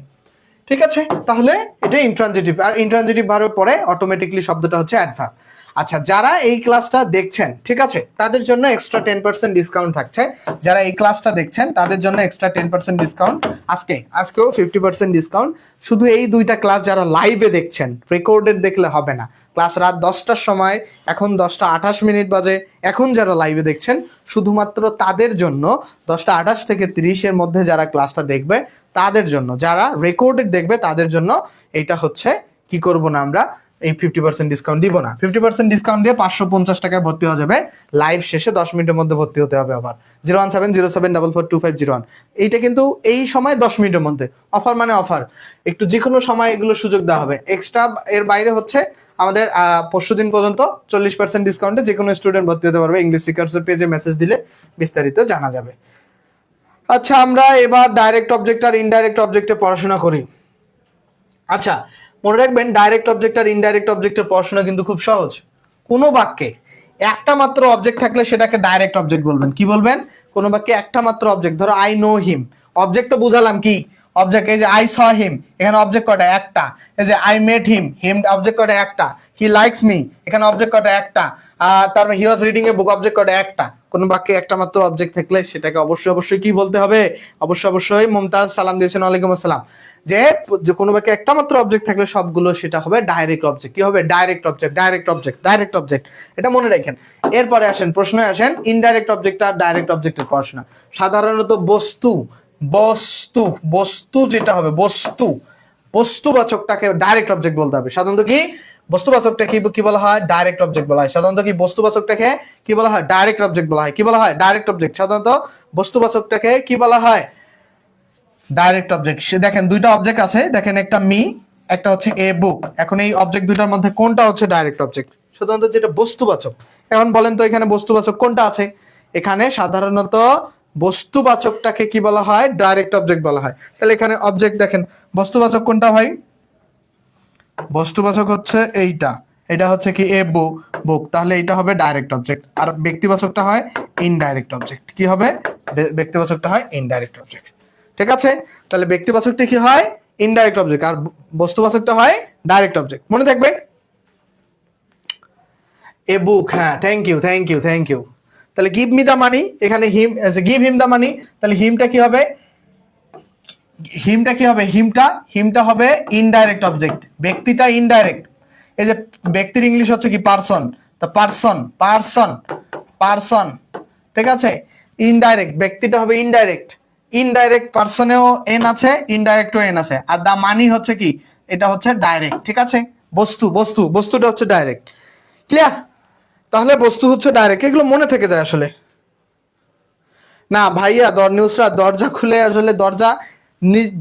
ঠিক আছে, তাহলে এটা ইনট্রানজিটিভ, আর ইনট্রানজিটিভ ভার্বের পরে অটোমেটিকলি শব্দটা হচ্ছে অ্যাডভার্ব। আচ্ছা, যারা এই ক্লাসটা দেখছেন, ঠিক আছে, তাদের জন্য এক্সট্রা 10% ডিসকাউন্ট থাকছে। যারা এই ক্লাসটা দেখছেন তাদের জন্য এক্সট্রা 10% ডিসকাউন্ট, আজকেও 50% ডিসকাউন্ট। শুধু এই দুইটা ক্লাস যারা লাইভে দেখছেন, রেকর্ডেড দেখলে হবে না। ক্লাস রাত 10টার সময়, এখন 10টা 28 বাজে। এখন যারা লাইভে দেখছেন শুধুমাত্র তাদের জন্য 10টা 28 থেকে 30-এর মধ্যে যারা ক্লাসটা দেখবে তাদের জন্য, যারা রেকর্ডেড দেখবে তাদের জন্য এইটা হচ্ছে কি করব না, আমরা এই 50% ডিসকাউন্ট দিব না। 50% ডিসকাউন্ট দিয়ে 550 টাকায় ভর্তি হওয়া যাবে। লাইভ শেষে 10 মিনিটের মধ্যে ভর্তি হতে হবে। আবার 01707744250 এইটা কিন্তু এই সময় 10 মিনিটের মধ্যে। অফার মানে অফার, একটু যে কোনো সময় এগুলো সুযোগ দেওয়া হবে। এক্সট্রা এর বাইরে হচ্ছে আমাদের পরশুদিন পর্যন্ত 40% ডিসকাউন্টে যে কোনো স্টুডেন্ট ভর্তি হতে পারবে। ইংলিশ সিকার্সের পেজে মেসেজ দিলে বিস্তারিত জানা যাবে। আচ্ছা, আমরা এবার ডাইরেক্ট অবজেক্ট আর ইনডাইরেক্ট অবজেক্টে পড়াশোনা করি। আচ্ছা, মনে রাখবেন ডাইরেক্ট অবজেক্ট আর ইনডাইরেক্ট অবজেক্টের পড়াশোনা কিন্তু খুব সহজ। কোনো বাক্যে একটা মাত্র অবজেক্ট থাকলে সেটাকে ডাইরেক্ট অবজেক্ট বলবেন। কি বলবেন? কোন বাক্যে একটা মাত্র অবজেক্ট, ধরো আই নো হিম, অবজেক্ট তো বুঝালাম কি অবজেক্ট, এই যে আই স হিম, এখানে অবজেক্ট কয়টা? একটা। এই যে I met him, him object কয়টা? একটা। হি লাইকস মি, এখানে অবজেক্ট কয়টা? একটা। তারপর হি was reading a book, object কয়টা? একটা। কোন বাক্যে একটা মাত্র অবজেক্ট থাকলে সেটাকে অবশ্যই অবশ্যই কি বলতে হবে? অবশ্যই মুমতাজ সালাম দিয়েছেন, ওয়ালাইকুম আসসালাম। যে কোনো বাক্যে একটা মাত্র অবজেক্ট থাকলে সবগুলো সেটা হবে ডাইরেক্ট অবজেক্ট। কি হবে? Direct object, direct object, direct object. এটা মনে রাখেন। এরপরে আসেন প্রশ্নে আসেন ইনডাইরেক্ট অবজেক্ট আর ডাইরেক্ট অবজেক্টের পড়াশোনা। সাধারণত বস্তু বস্তু বস্তু যেটা হবে বস্তু, বস্তুবাচকটাকে ডাইরেক্ট অবজেক্ট বলতে হবে। সাধারণত কি বস্তুবাচকটাকে কি বলা হয়? ডাইরেক্ট অবজেক্ট বলা হয়। সাধারণত কি বস্তুবাচকটাকে কি বলা হয়? ডাইরেক্ট অবজেক্ট বলা হয়। কি বলা হয়? Direct object. সাধারণত বস্তুবাচকটাকে কি বলা হয়? Direct object. দেখেন দুইটা অবজেক্ট আছে, দেখেন একটা মি, একটা হচ্ছে এ বুক। এখন এই অবজেক্ট দুইটার মধ্যে কোনটা হচ্ছে ডাইরেক্ট অবজেক্ট? সাধারণত যেটা বস্তুবাচক। এখন বলেন তো এখানে বস্তুবাচক কোনটা আছে? এখানে সাধারণত বস্তুবাচকটাকে কি বলা হয়? ডাইরেক্ট অবজেক্ট বলা হয়। তাহলে এখানে অবজেক্ট দেখেন বস্তুবাচক কোনটা ভাই? বস্তুবাচক হচ্ছে এইটা, এটা হচ্ছে কি এ বুক, বুক, তাহলে এটা হবে ডাইরেক্ট অবজেক্ট। আর ব্যক্তিবাচকটা হয় ইনডাইরেক্ট অবজেক্ট। কি হবে? ব্যক্তিবাচকটা হয় ইনডাইরেক্ট অবজেক্ট। ঠিক আছে? তাহলে ব্যক্তিবাচকটা কি হয়? ইনডাইরেক্ট অবজেক্ট, আর বস্তুবাচকটা হয় ডাইরেক্ট অবজেক্ট। মনে থাকবে? এ বুক, হ্যাঁ, thank you thank you thank you. তাহলে গিভ মি দা মানি, এখানে হিম, গিভ হিম দা মানি, তাহলে হিমটা কি হবে? হিমটা কি হবে? হিমটা হবে ইনডাইরেক্ট অবজেক্ট, ব্যক্তিটা ইনডাইরেক্ট। এই যে ব্যক্তির ইংলিশ হচ্ছে কি? পারসন, তা পারসন পারসন পারসন, ঠিক আছে? ইনডাইরেক্ট ব্যক্তিটা হবে ইনডাইরেক্ট, ইনডাইরেক্ট পারসনেও এন আছে, ইনডাইরেক্টও এন আছে, আর দা মানি হচ্ছে কি? এটা হচ্ছে ডাইরেক্ট। ঠিক আছে? বস্তুটা হচ্ছে ডাইরেক্ট। ক্লিয়ার? তাহলে বস্তু হচ্ছে ডাইরেক্ট, এগুলো মনে থেকে যায় আসলে। না ভাইয়া, নিউজরা দরজা খুলে আসলে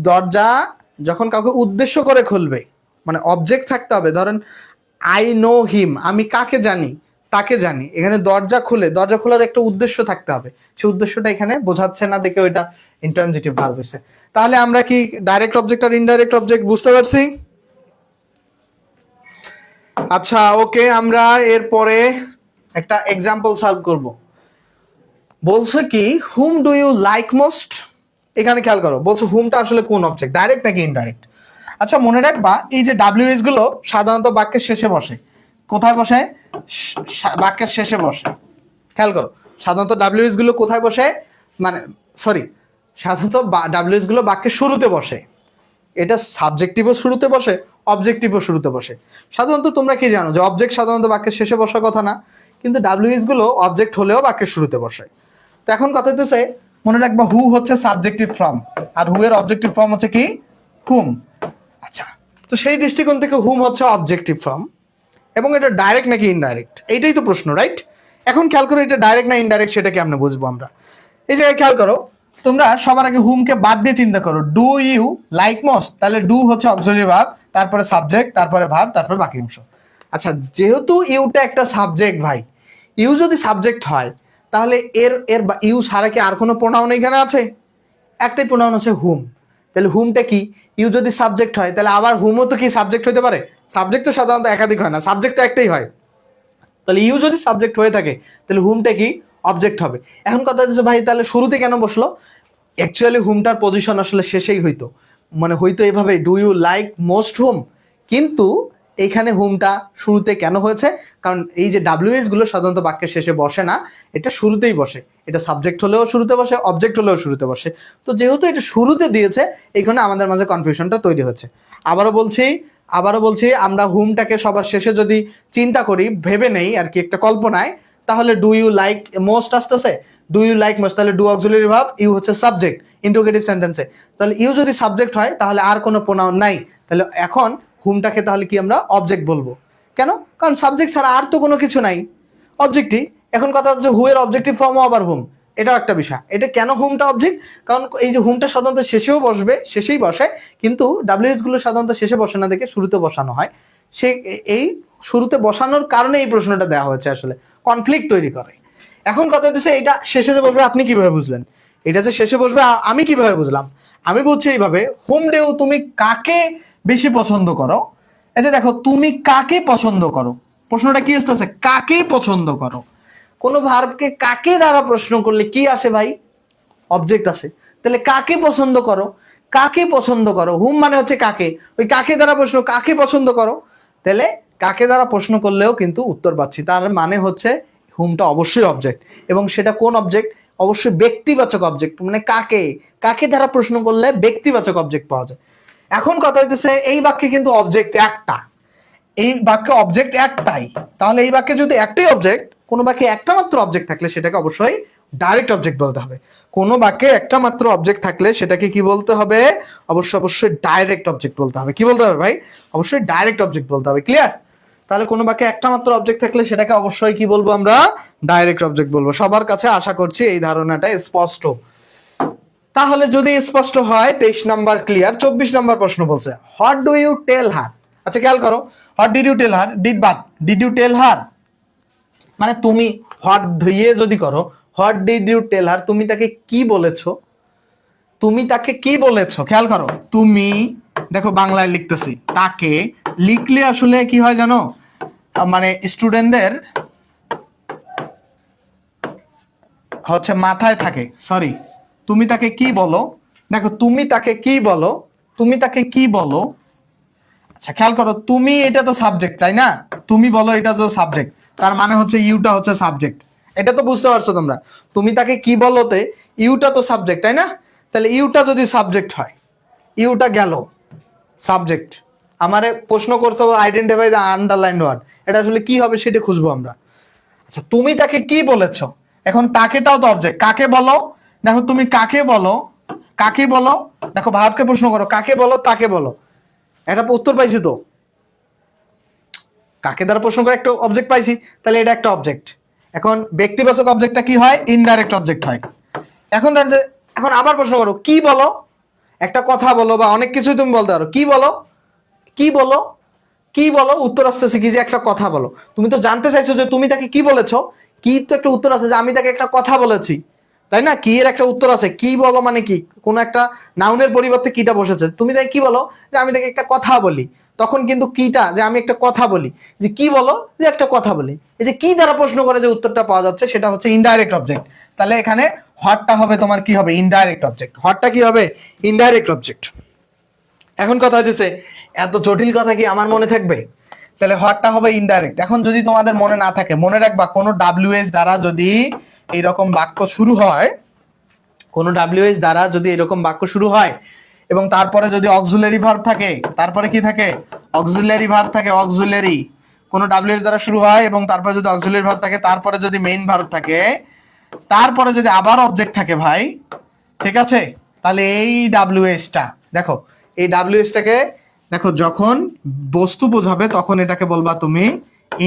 দরজা যখন কাউকে উদ্দেশ্য করে খুলবে, মানে অবজেক্ট থাকতে হবে। ধরেন আই নো হিম, আমি কাকে জানি? তাকে জানি। এখানে দরজা খোলার একটা উদ্দেশ্য থাকতে হবে, সেই উদ্দেশ্যটা এখানে বোঝাচ্ছে না, দেখে ওইটা ইন্ট্রানজিটিভ ভার্ব হয়েছে। তাহলে আমরা কি ডাইরেক্ট অবজেক্ট আর ইনডাইরেক্ট অবজেক্ট বুঝতে পারছি? আচ্ছা, ওকে, আমরা এরপরে একটা এক্সাম্পল সলভ করব। বলছে কি whom do you like most. এখানে খেয়াল করো, বলছে হুমটা আসলে কোন অবজেক্ট, ডাইরেক্ট নাকি ইনডাইরেক্ট? আচ্ছা, মনে রাখবা এই যে ডাব্লিউএস গুলো সাধারণত বাক্যের শেষে বসে। কোথায় বসে? বাক্যের শেষে বসে। খেয়াল করো, সাধারণত ডাব্লিউএস গুলো কোথায় বসে? মানে সরি, সাধারণত ডাব্লিউএস গুলো বাক্যের শুরুতে বসে। এটা সাবজেক্টিভও শুরুতে বসে, অবজেক্টিভও শুরুতে বসে। সাধারণত তোমরা কি জানো যে অবজেক্ট সাধারণত বাক্যের শেষে বসার কথা না, কিন্তু ডাব্লিউএস গুলো অবজেক্ট হলেও বাক্যের শুরুতে বসে। তো এখন কথা হচ্ছে মনে রাখবা হু হচ্ছে সাবজেক্টিভ ফর্ম, আর হু এর অবজেক্টিভ ফর্ম হচ্ছে কি? হুম। আচ্ছা, তো সেই দৃষ্টিকোণ থেকে হুম হচ্ছে অবজেক্টিভ ফর্ম, এবং এটা ডাইরেক্ট নাকি ইনডাইরেক্ট, এইটাই তো প্রশ্ন, রাইট? এখন খেয়াল করো এটা ডাইরেক্ট না ইনডাইরেক্ট সেটা কি আমরা বুঝবো আমরা। এই জায়গায় খেয়াল করো, তোমরা সবার আগে হুমকে বাদ দিয়ে চিন্তা করো। ডু ইউ লাইক মোস্ট, তাহলে ডু হচ্ছে অক্সিলারি ভার্ব, তারপরে সাবজেক্ট, তারপরে ভার্ব, তারপরে বাকি অংশ। আচ্ছা, যেহেতু ইউটা একটা সাবজেক্ট ভাই, ইউ যদি সাবজেক্ট হয় তাহলে এর এর ইউ ছাড়া কি আর কোনো প্রোনাউন এখানে আছে? একটাই প্রোনাউন আছে হুম। তাহলে হুমটা কি? ইউ যদি সাবজেক্ট হয় তাহলে আবার হুমও তো কি সাবজেক্ট হতে পারে? সাবজেক্ট তো সাধারণত একাধিক হয় না, সাবজেক্ট তো একটাই হয়। তাহলে ইউ যদি সাবজেক্ট হয়ে থাকে তাহলে হুমটা কি? অবজেক্ট হবে। এখন কথা হচ্ছে ভাই তাহলে শুরুতে কেন বসলো? অ্যাকচুয়ালি হুমটার পজিশন আসলে শেষেই হইতো, মানে হইতো এভাবে ডু ইউ লাইক মোস্ট হুম, কিন্তু এইখানে হুমটা শুরুতে কেন হয়েছে? কারণ এই যে ডাব্লিউএস গুলো সাধারণত বাক্যের শেষে বসে না, এটা শুরুতেই বসে। এটা সাবজেক্ট হলেও শুরুতে বসে, অবজেক্ট হলেও শুরুতে বসে। তো যেহেতু এটা শুরুতে দিয়েছে, এইখানে আমাদের মাঝে কনফিউশনটা তৈরি হচ্ছে। আবারও বলছি আমরা হুমটাকে সবার শেষে যদি চিন্তা করি, ভেবে নেই আর কি একটা কল্পনায়, তাহলে ডু ইউ লাইক মোস্ট আসতেছে, ডু ইউ লাইক মোস্ট, তাহলে ডু অক্সিলারি ভার্ব, ইউ হচ্ছে সাবজেক্ট ইন্টারোগেটিভ সেন্টেন্সে। তাহলে ইউ যদি সাবজেক্ট হয় তাহলে আর কোনো প্রোনাউন নাই, তাহলে এখন হুমটাকে তাহলে কি আমরা অবজেক্ট বলবো? কেন? কারণ সাবজেক্ট ছাড়া আর তো কোনো কিছু নাই, অবজেক্টই। এখন কথা হচ্ছে হু এর অবজেক্টিভ ফর্মও আবার হুম, এটাও একটা বিষয়। এটা কেন হুমটা অবজেক্ট? কারণ এই যে হুমটা সাধারণত শেষেই বসে, কিন্তু ডাব্লিউএস গুলো সাধারণত শেষে বসে না, দেখে শুরুতে বসানো হয়। সে এই শুরুতে বসানোর কারণে এই প্রশ্নটা দেওয়া হয়েছে, আসলে কনফ্লিক্ট তৈরি করে। এখন কথা হচ্ছে এটা শেষে যে বসবে আপনি কিভাবে বুঝলেন? এটা যে শেষে বসবে আমি কিভাবে বুঝলাম? আমি বুঝছি এইভাবে, হুম ডেউ তুমি কাকে বেশি পছন্দ করো। এই যে দেখো, তুমি কাকে পছন্দ করো, প্রশ্নটা কি আসতেছে, কাকে পছন্দ করো। কোনো ভার্বকে কাকে দ্বারা প্রশ্ন করলে কি আসে ভাই, অবজেক্ট আসে। তাহলে কাকে পছন্দ করো, কাকে পছন্দ করো, হুম মানে হচ্ছে কাকে, ওই কাকে দ্বারা প্রশ্ন, কাকে পছন্দ করো। তাহলে কাকে দ্বারা প্রশ্ন করলেও কিন্তু উত্তর পাচ্ছি, তার মানে হচ্ছে হুমটা অবশ্যই অবজেক্ট, এবং সেটা কোন অবজেক্ট, অবশ্যই ব্যক্তিবাচক অবজেক্ট, মানে কাকে, কাকে দ্বারা প্রশ্ন করলে ব্যক্তিবাচক অবজেক্ট পাওয়া যায়। এখন কথা হইতেছে এই বাক্যে কিন্তু অবজেক্ট একটা, এই বাক্যে অবজেক্ট একটাই, তাহলে এই বাক্যে যদি একটাই অবজেক্ট, কোনো বাক্যে একটা মাত্র অবজেক্ট থাকলে সেটাকে অবশ্যই ডাইরেক্ট অবজেক্ট বলতে হবে। কোনো বাক্যে একটা মাত্র অবজেক্ট থাকলে সেটাকে কি বলতে হবে, অবশ্যই ডাইরেক্ট অবজেক্ট বলতে হবে। কি বলতে হবে ভাই, অবশ্যই ডাইরেক্ট অবজেক্ট বলতে হবে। ক্লিয়ার? তাহলে কোনো বাক্যে একটা মাত্র অবজেক্ট থাকলে সেটাকে অবশ্যই কি বলবো আমরা, ডাইরেক্ট অবজেক্ট বলবো। সবার কাছে আশা করছি এই ধারণাটা স্পষ্ট। তাহলে যদি স্পষ্ট হয় 23 নাম্বার ক্লিয়ার। 24 নাম্বার প্রশ্ন বলছে what do you tell her. আচ্ছা খেয়াল করো, what did you tell her, did you tell her মানে তুমি হোয়াট দিয়ে যদি করো, what did you tell her, তুমি তাকে কি বলেছো, তুমি তাকে কি বলেছো। খেয়াল করো, তুমি দেখো বাংলায় লিখতেছি, তাকে লিখলে আসলে কি হয় জানো, মানে স্টুডেন্টদের হচ্ছে মাথায় থাকে, সরি, তুমি তাকে কি বলো, দেখো তুমি তাকে কি বলো, তুমি তাকে কি বলো। আচ্ছা খেয়াল করো, তুমি এটা তো সাবজেক্ট তাই না, তুমি বলো এটা তো সাবজেক্ট, তার মানে হচ্ছে ইউটা হচ্ছে সাবজেক্ট। এটা তো বুঝতে পারছো তোমরা, তুমি তাকে কি বলোতে ইউটা তো সাবজেক্ট তাই না, তাহলে ইউটা যদি সাবজেক্ট হয়, ইউটা গেল সাবজেক্ট, আমারে প্রশ্ন করতে হবে আইডেন্টিফাই দ্য আন্ডারলাইন্ড ওয়ার্ড, এটা আসলে কি হবে সেটা খুঁজবো আমরা। আচ্ছা তুমি তাকে কি বলেছো, এখন তাকেটাও তো অবজেক্ট, কাকে বলো, দেখো তুমি কাকে বলো, কাকে বলো, দেখো ভার্বকে প্রশ্ন করো কাকে বলো, তাকে বলো, এটা উত্তর পাইছি তো, কাকে দ্বারা প্রশ্ন করে একটা অবজেক্ট পাইছি, তাহলে এটা একটা অবজেক্ট। এখন ব্যক্তিবাচক অবজেক্টটা কি হয়, ইনডাইরেক্ট অবজেক্ট হয়। এখন এখন আবার প্রশ্ন করো কি বলো, একটা কথা বলো বা অনেক কিছুই তুমি বলতে পারো, কি বলো, কি বলো, কি বলো, উত্তর আসতেছে কি যে একটা কথা বলো। তুমি তো জানতে চাইছো যে তুমি তাকে কি বলেছো, কি তো একটা উত্তর আছে যে আমি তাকে একটা কথা বলেছি, তাই না, কি এর একটা উত্তর আছে, কি বলো মানে কি, কোন একটা নাউনের পরিবর্তে কিটা বসেছে, তুমি তাকে কি বলো, যে আমি তাকে একটা কথা বলি, তখন কিন্তু কিটা যে আমি একটা কথা বলি, যে কি বলো, যে একটা কথা বলি, এই যে কি দ্বারা প্রশ্ন করে যে উত্তরটা পাওয়া যাচ্ছে সেটা হচ্ছে ইনডাইরেক্ট অবজেক্ট। তাহলে এখানে হটটা হবে তোমার কি হবে, ইনডাইরেক্ট অবজেক্ট। হটটা কি হবে, ইনডাইরেক্ট অবজেক্ট। এখন কথা হইতেছে এত জটিল কথা কি আমার মনে থাকবে, তাহলে হটটা হবে ইনডাইরেক্ট। এখন যদি তোমাদের মনে না থাকে, মনে রাখবা কোনো ডাব্লিউএস দ্বারা যদি এইরকম বাক্য শুরু হয়, কোনো ডাব্লিউএস দ্বারা যদি এরকম বাক্য শুরু হয় এবং তারপরে যদি অক্সিলারি ভার্ব থাকে, তারপরে কি থাকে, অক্সিলারি ভার্ব থাকে, অক্সিলারি কোনো ডাব্লিউএস দ্বারা শুরু হয় এবং তারপরে যদি অক্সিলারি ভার্ব থাকে, তারপরে যদি মেইন ভার্ব থাকে, তারপরে যদি আবার অবজেক্ট থাকে ভাই, ঠিক আছে, তাহলে এই ডাব্লিউএসটা দেখো, এই ডাব্লিউএসটাকে দেখো যখন বস্তু বোঝাবে তখন এটাকে বলবা তুমি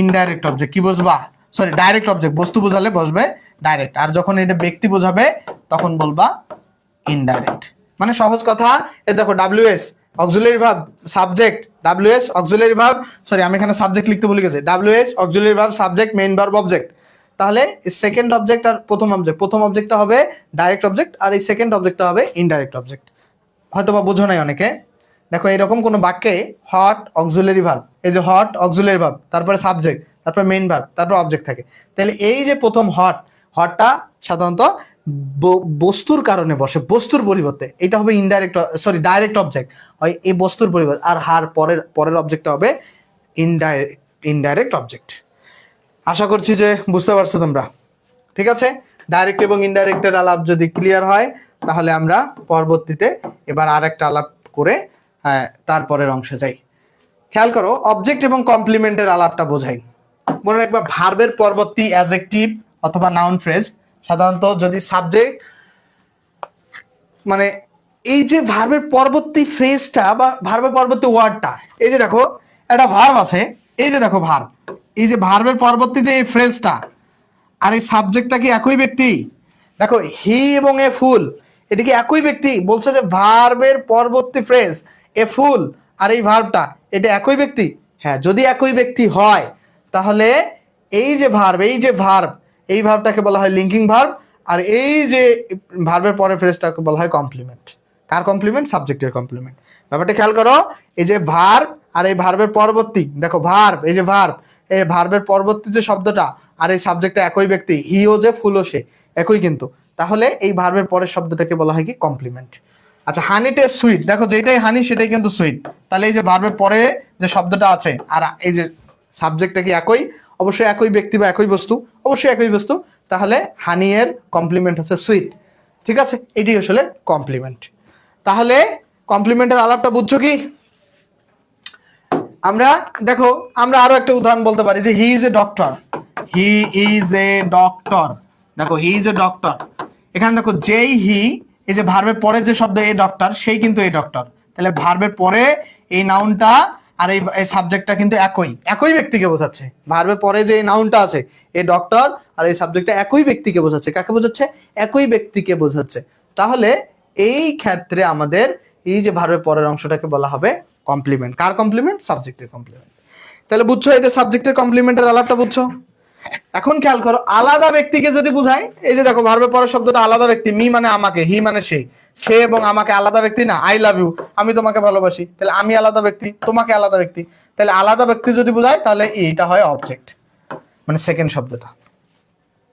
ইনডাইরেক্ট অবজেক্ট। কি বুঝবা, সরি ডাইরেক্ট অবজেক্ট, বস্তু বোঝালে বসবে ডাইরেক্ট, আর যখন এটা ব্যক্তি বোঝাবে তখন বলবা ইনডাইরেক্ট। মানে সহজ কথা, এই দেখো WS auxiliary verb subject, WS auxiliary verb, sorry আমি এখানে সাবজেক্ট লিখতে ভুলে গেছি, WS auxiliary verb subject main verb object. তাহলে সেকেন্ড অবজেক্ট আর প্রথম অবজেক্ট, প্রথম অবজেক্টটা হবে ডাইরেক্ট অবজেক্ট আর এই সেকেন্ড অবজেক্টটা হবে ইনডাইরেক্ট অবজেক্ট। হয়তো বা বোঝো নাই অনেকে, দেখো এরকম কোনো বাক্যে হট অক্সিলারি ভার্ব, এই যে হট অক্সিলারি ভার্ব, তারপরে সাবজেক্ট, তারপরে মেইন ভার্ব, তারপর অবজেক্ট থাকে, তাহলে এই যে প্রথম হটটা সাধারণত বস্তুর কারণে বসে, বস্তুর পরিবর্তে, এটা হবে ইনডাইরেক্ট, সরি ডাইরেক্ট অবজেক্ট হয় এই বস্তুর পরিবর্তে, আর পরের অবজেক্টটা হবে ইনডাইরেক্ট অবজেক্ট। আশা করছি যে বুঝতে পারছো তোমরা, ঠিক আছে। ডাইরেক্ট এবং ইনডাইরেক্টের আলাপ যদি ক্লিয়ার হয় তাহলে আমরা পরবর্তীতে এবার আরেকটা আলাপ করে তারপরের অংশে যাই। খেয়াল করো, অবজেক্ট এবং কমপ্লিমেন্টের আলাপটা বোঝাই। মনে রাখবা ভার্বের পরবর্তী অ্যাডজেক্টিভ অথবা নাউন ফ্রেজ সাধারণত যদি সাবজেক্ট, মানে এই যে ভার্বের পরবর্তী ফ্রেজটা বা ভার্বের পরবর্তী ওয়ার্ডটা, এই যে দেখো একটা ভার্ব আছে, এই যে দেখো ভার্ব, এই যে ভার্বের পরবর্তী যে এই ফ্রেজটা আর এই সাবজেক্টটা কি একই ব্যক্তি, দেখো হি এবং এ ফুল, এটা কি একই ব্যক্তি, বলছে যে ভার্বের পরবর্তী ফ্রেজ এ ফুল আর এই ভার্বটা এটা একই ব্যক্তি। হ্যাঁ, যদি একই ব্যক্তি হয় তাহলে এই যে ভার্ব এই ভার্বটাকে বলা হয় লিঙ্কিং ভার্ব, আর এই যে ভার্বের পরের ফ্রেজটাকে বলা হয় কমপ্লিমেন্ট। কার কমপ্লিমেন্ট, সাবজেক্টের কমপ্লিমেন্ট। ব্যাপারটা খেয়াল করো, এই যে ভার্ব আর এই ভার্বের পরবর্তী, দেখো ভার্ব, এই যে ভার্ব, এই ভার্বের পরবর্তী যে শব্দটা আর এই সাবজেক্টটা একই ব্যক্তি, হিও যে ফুলও সে একই কিন্তু, তাহলে এই ভার্বের পরের শব্দটাকে বলা হয় কি কমপ্লিমেন্ট। আচ্ছা, হানি টেস্ট সুইট, দেখো যেটাই হানি সেটাই কিন্তু সুইট, তাহলে এই যে ভার্বের পরে যে শব্দটা আছে আর এই যে সাবজেক্টটা কি একই, অবশ্যই একই ব্যক্তি বা একই বস্তু, অবশ্যই একই বস্তু, তাহলে হানি এর কমপ্লিমেন্ট হচ্ছে সুইট। ঠিক আছে, এটি আসলে কমপ্লিমেন্ট। তাহলে কমপ্লিমেন্টের আলাপটা বুঝছো কি? আমরা দেখো আমরা আরো একটা উদাহরণ বলতে পারি যে he is a doctor, he is a doctor, দেখো হি ইজ এ ডক্টর, এখানে দেখো যেই হি, এই যে ভার্বের পরে যে শব্দ এ ডক্টর, সেই কিন্তু এই ডক্টর, তাহলে ভার্বের পরে এই নাউনটা আর এই সাবজেক্টটা কিন্তু একই ব্যক্তিকে বোঝাচ্ছে। ভার্বের পরে যে নাউনটা আছে এই ডক্টর আর এই সাবজেক্টটা একই ব্যক্তিকে বোঝাচ্ছে। কাকে বোঝাচ্ছে? একই ব্যক্তিকে বোঝাচ্ছে। তাহলে এই ক্ষেত্রে আমাদের এই যে ভার্বের পরের অংশটাকে বলা হবে কমপ্লিমেন্ট। কার কমপ্লিমেন্ট? সাবজেক্টের কমপ্লিমেন্ট। তাহলে বুঝছো এটা সাবজেক্টের কমপ্লিমেন্টের আলাপটা বুঝছো? এখন খেয়াল করো, আলাদা ব্যক্তিকে যদি বুঝাই, এই যে দেখো ভার্বের পরের শব্দটা আলাদা ব্যক্তি, মি মানে আমাকে, হি মানে সে, সে এবং আমাকে আলাদা ব্যক্তি না? আই লাভ ইউ, আমি তোমাকে ভালোবাসি, তাহলে আমি আলাদা ব্যক্তি, তোমাকে আলাদা ব্যক্তি, তাহলে আলাদা ব্যক্তি যদি বুঝাই তাহলে এইটা হয় অবজেক্ট, মানে সেকেন্ড শব্দটা।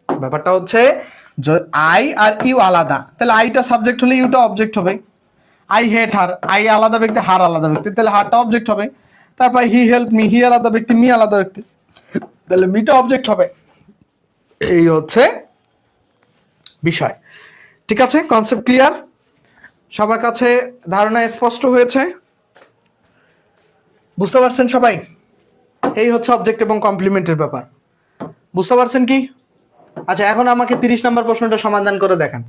ব্যাপারটা হচ্ছে আই আর ইউ আলাদা, তাহলে আইটা সাবজেক্ট হলে ইউটা অবজেক্ট হবে। আই হেট হার, আই আলাদা ব্যক্তি, হার আলাদা ব্যক্তি, তাহলে হারটা অবজেক্ট হবে। তারপর হি হেল্প মি, হি আলাদা ব্যক্তি, মি আলাদা ব্যক্তি, তাহলে মিটা অবজেক্ট হবে। এই হচ্ছে বিষয়। ঠিক আছে, কনসেপ্ট ক্লিয়ার? সবার কাছে ধারণা স্পষ্ট হয়েছে? বুঝতে পারছেন সবাই? এই হচ্ছে অবজেক্ট এবং কমপ্লিমেন্টের ব্যাপার। বুঝতে পারছেন কি? আচ্ছা, এখন আমাকে 30 নম্বর প্রশ্নটা সমাধান করে দেখান।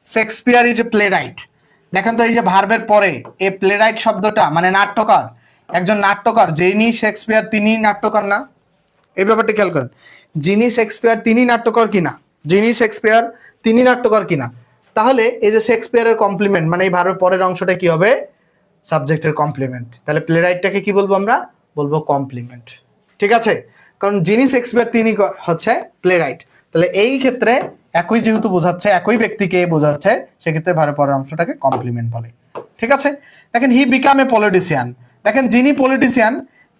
Shakespeare is a play right. দেখেন তো এই যে ভার্বের পরে এই প্লে রাইট শব্দটা মানে নাট্যকার, একজন নাট্যকার, যিনি শেক্সপিয়ার তিনি নাট্যকার না? এই ব্যাপারটা খেয়াল করেন, যিনি শেক্সপিয়ার তিনি নাট্যকার কিনা, যিনি শেক্সপিয়ার তিনি নাট্যকার কিনা, তাহলে এই যে শেক্সপিয়ারের কমপ্লিমেন্ট মানে এই ভার্বের পরের অংশটা কি হবে? সাবজেক্টের কমপ্লিমেন্ট। তাহলে প্লে রাইটটাকে কি বলবো আমরা? বলবো কমপ্লিমেন্ট। ঠিক আছে, কারণ যিনি শেক্সপিয়ার তিনি হচ্ছে প্লে রাইট, তাহলে এই ক্ষেত্রে একই যেহেতু বোঝাচ্ছে, একই ব্যক্তিকে বোঝাচ্ছে, সেক্ষেত্রে ভার্বের পরের অংশটাকে কমপ্লিমেন্ট বলে। ঠিক আছে, দেখেন হি বিকাম এ পলিটিশিয়ান, দেখেন যিনি পলিটিশিয়ান